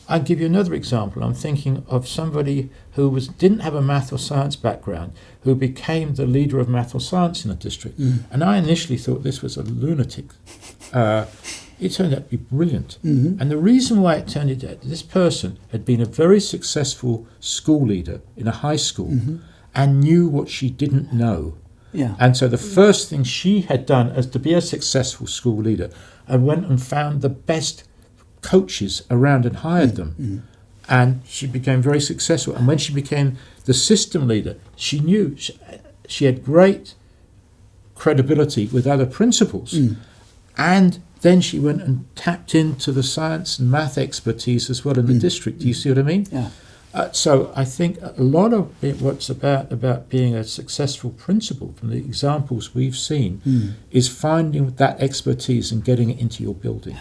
B: I'll give you another example. I'm thinking of somebody who didn't have a math or science background, who became the leader of math or science in the district. And I initially thought this was a lunatic. It turned out to be brilliant. And the reason why it turned out, this person had been a very successful school leader in a high school and knew what she didn't know.
A: Yeah.
B: And so the first thing she had done as to be a successful school leader, and went and found the best coaches around and hired them. And she became very successful. And when she became the system leader, she knew she had great credibility with other principals. And then she went and tapped into the science and math expertise as well in the district. Do you see what I mean?
A: Yeah.
B: So I think a lot of what's about being a successful principal, from the examples we've seen, is finding that expertise and getting it into your building.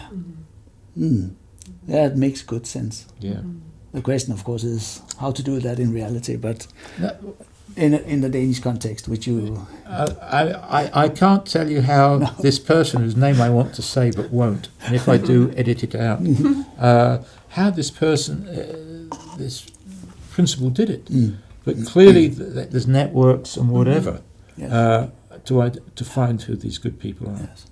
A: That makes good sense.
B: Yeah.
A: The question, of course, is how to do that in reality, but in the Danish context, which you...
B: I can't tell you how this person, whose name I want to say but won't, and if I do, edit it out, how this person, this principal did it. But clearly there's networks and whatever to find who these good people are.
A: Yes.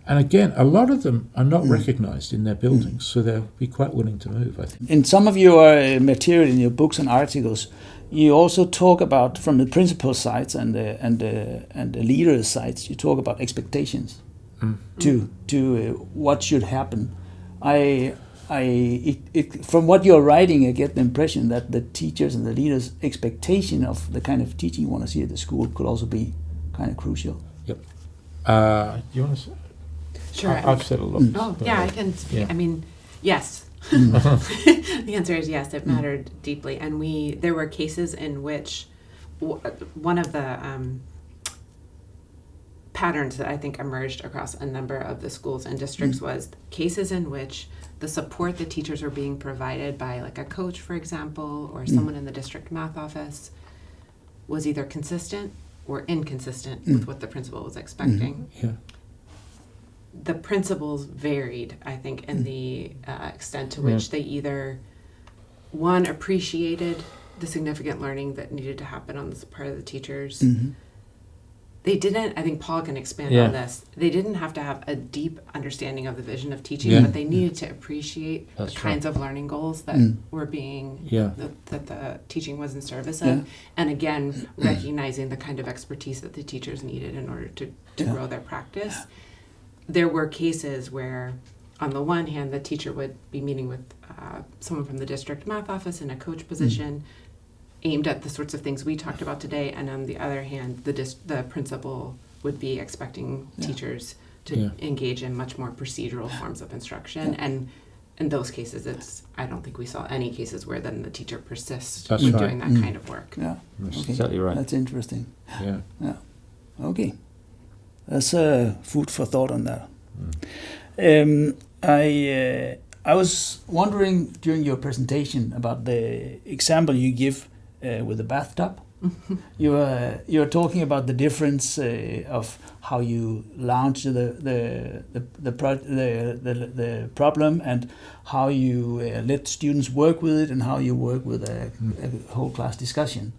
B: And again, a lot of them are not recognised in their buildings, so they'll be quite willing to move, I think.
A: In some of your material, in your books and articles, you also talk about, from the principal sides and the leaders' sides, you talk about expectations to what should happen. From what you're writing, I get the impression that the teachers and the leaders' expectation of the kind of teaching you want to see at the school could also be kind of crucial.
B: Yep. Do you want to say?
C: Sure.
B: I've said a lot.
C: Oh, yeah, I can speak.
B: Yeah.
C: I mean, yes. The answer is yes, it mattered deeply. And there were cases in which one of the patterns that I think emerged across a number of the schools and districts was cases in which the support that teachers were being provided by, like a coach, for example, or someone in the district math office was either consistent or inconsistent with what the principal was expecting.
B: Yeah.
C: The principals varied, I think, in the extent to which they either, one, appreciated the significant learning that needed to happen on the part of the teachers, They didn't, I think Paul can expand
B: Yeah.
C: on this, they didn't have to have a deep understanding of the vision of teaching,
B: Yeah.
C: but they needed to appreciate
B: That's
C: the kinds of learning goals that were being,
B: Yeah.
C: that the teaching was in service
A: Yeah.
C: of. And again, recognizing the kind of expertise that the teachers needed in order to grow their practice. There were cases where, on the one hand, the teacher would be meeting with someone from the district math office in a coach position, aimed at the sorts of things we talked about today, and on the other hand, the principal would be expecting teachers to engage in much more procedural forms of instruction. And in those cases, I don't think we saw any cases where then the teacher persists
B: That's
C: with
B: right.
C: doing that kind of work.
A: Yeah.
B: That's
A: Okay.
B: exactly right.
A: That's interesting.
B: Yeah.
A: Yeah. Okay. That's food for thought on that. I was wondering during your presentation about the example you give with the bathtub. You're talking about the difference of how you launch the problem and how you let students work with it and how you work with a whole class discussion.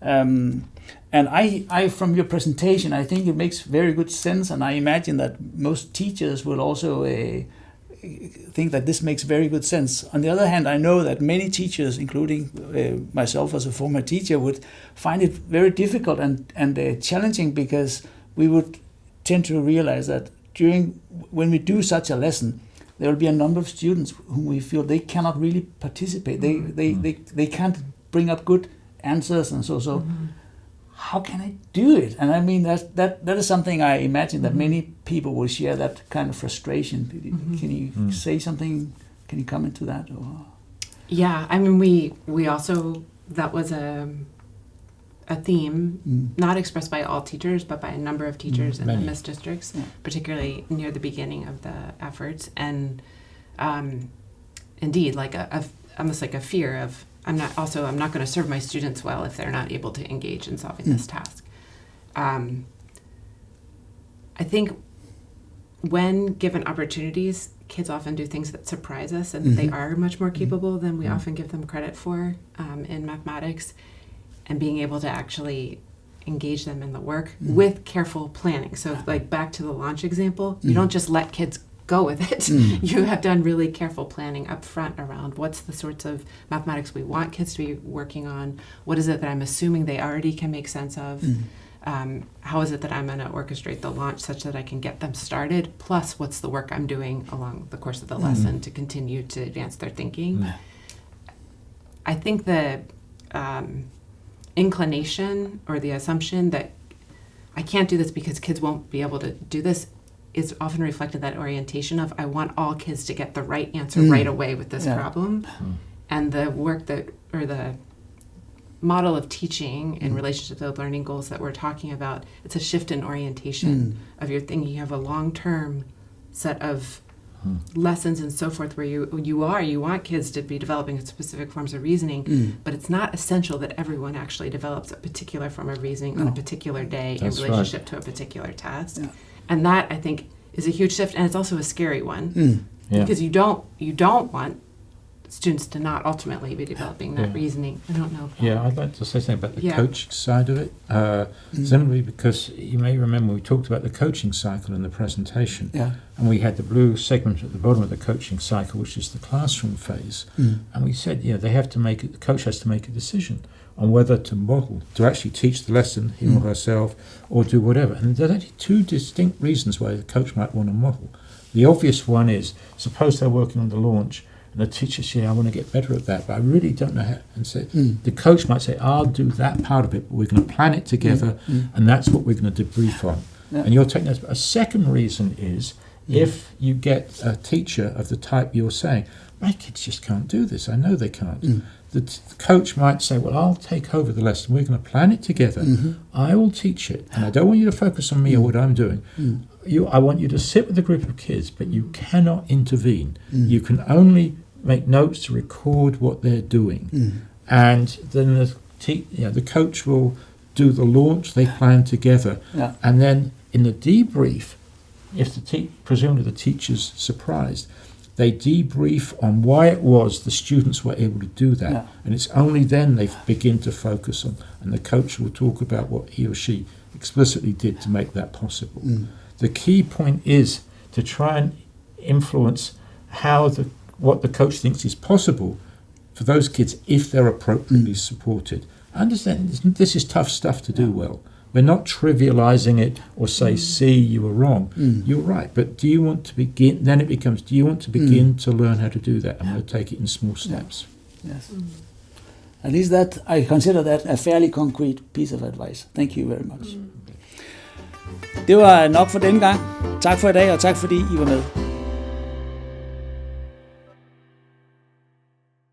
A: And I from your presentation, I think it makes very good sense, and I imagine that most teachers will also think that this makes very good sense. On the other hand, I know that many teachers, including myself as a former teacher, would find it very difficult and challenging, because we would tend to realize that when we do such a lesson, there will be a number of students whom we feel they cannot really participate. They can't bring up good answers, and so how can I do it? And I mean that is something I imagine that many people will share, that kind of frustration. Can you say something? Can you comment to that? Or?
C: Yeah, I mean, we also, that was a theme, not expressed by all teachers, but by a number of teachers in the MIS districts, particularly near the beginning of the efforts. And indeed, like almost like a fear of, I'm not going to serve my students well if they're not able to engage in solving this task. I think when given opportunities, kids often do things that surprise us, and they are much more capable than we often give them credit for in mathematics. And being able to actually engage them in the work with careful planning. So like back to the launch example, you don't just let kids go with it. You have done really careful planning up front around what's the sorts of mathematics we want kids to be working on, what is it that I'm assuming they already can make sense of, how is it that I'm going to orchestrate the launch such that I can get them started, plus what's the work I'm doing along the course of the lesson to continue to advance their thinking. I think the inclination or the assumption that I can't do this because kids won't be able to do this is often reflected that orientation of, I want all kids to get the right answer right away with this problem. And the work or the model of teaching in relationship to the learning goals that we're talking about, it's a shift in orientation of your thinking. You have a long-term set of lessons and so forth where you want kids to be developing specific forms of reasoning, but it's not essential that everyone actually developps a particular form of reasoning on a particular day in relationship to a particular task. And that, I think, is a huge shift, and it's also a scary one because you don't want students to not ultimately be developing that reasoning. I don't know.
B: Yeah, I'd like to say something about the coaching side of it. Simply because you may remember we talked about the coaching cycle in the presentation, and we had the blue segment at the bottom of the coaching cycle, which is the classroom phase, and we said, the coach has to make a decision on whether to actually teach the lesson, him or herself, or do whatever. And there's actually two distinct reasons why the coach might want to model. The obvious one is, suppose they're working on the launch, and the teacher says, I want to get better at that, but I really don't know how. And so the coach might say, I'll do that part of it, but we're going to plan it together, and that's what we're going to debrief on. And you're taking that. A second reason is, if you get a teacher of the type you're saying, my kids just can't do this, I know they can't. The coach might say, well, I'll take over the lesson, we're going to plan it together, I will teach it, and I don't want you to focus on me or what I'm doing. I want you to sit with a group of kids, but you cannot intervene. You can only make notes to record what they're doing. And then the coach will do the launch, they plan together, and then in the debrief, if presumably the teacher's surprised, they debrief on why it was the students were able to do that. And it's only then they begin to focus on, and the coach will talk about what he or she explicitly did to make that possible. The key point is to try and influence what the coach thinks is possible for those kids if they're appropriately supported. Understand, this is tough stuff to do well. We're not trivializing it or say, see, you were wrong. You're right, but do you want to begin, then it becomes, do you want to begin to learn how to do that? And we'll take it in small steps.
A: Yes. At least that, I consider that a fairly concrete piece of advice. Thank you very much. Det var nok for denne gang. Tak for i dag, og tak fordi I var med.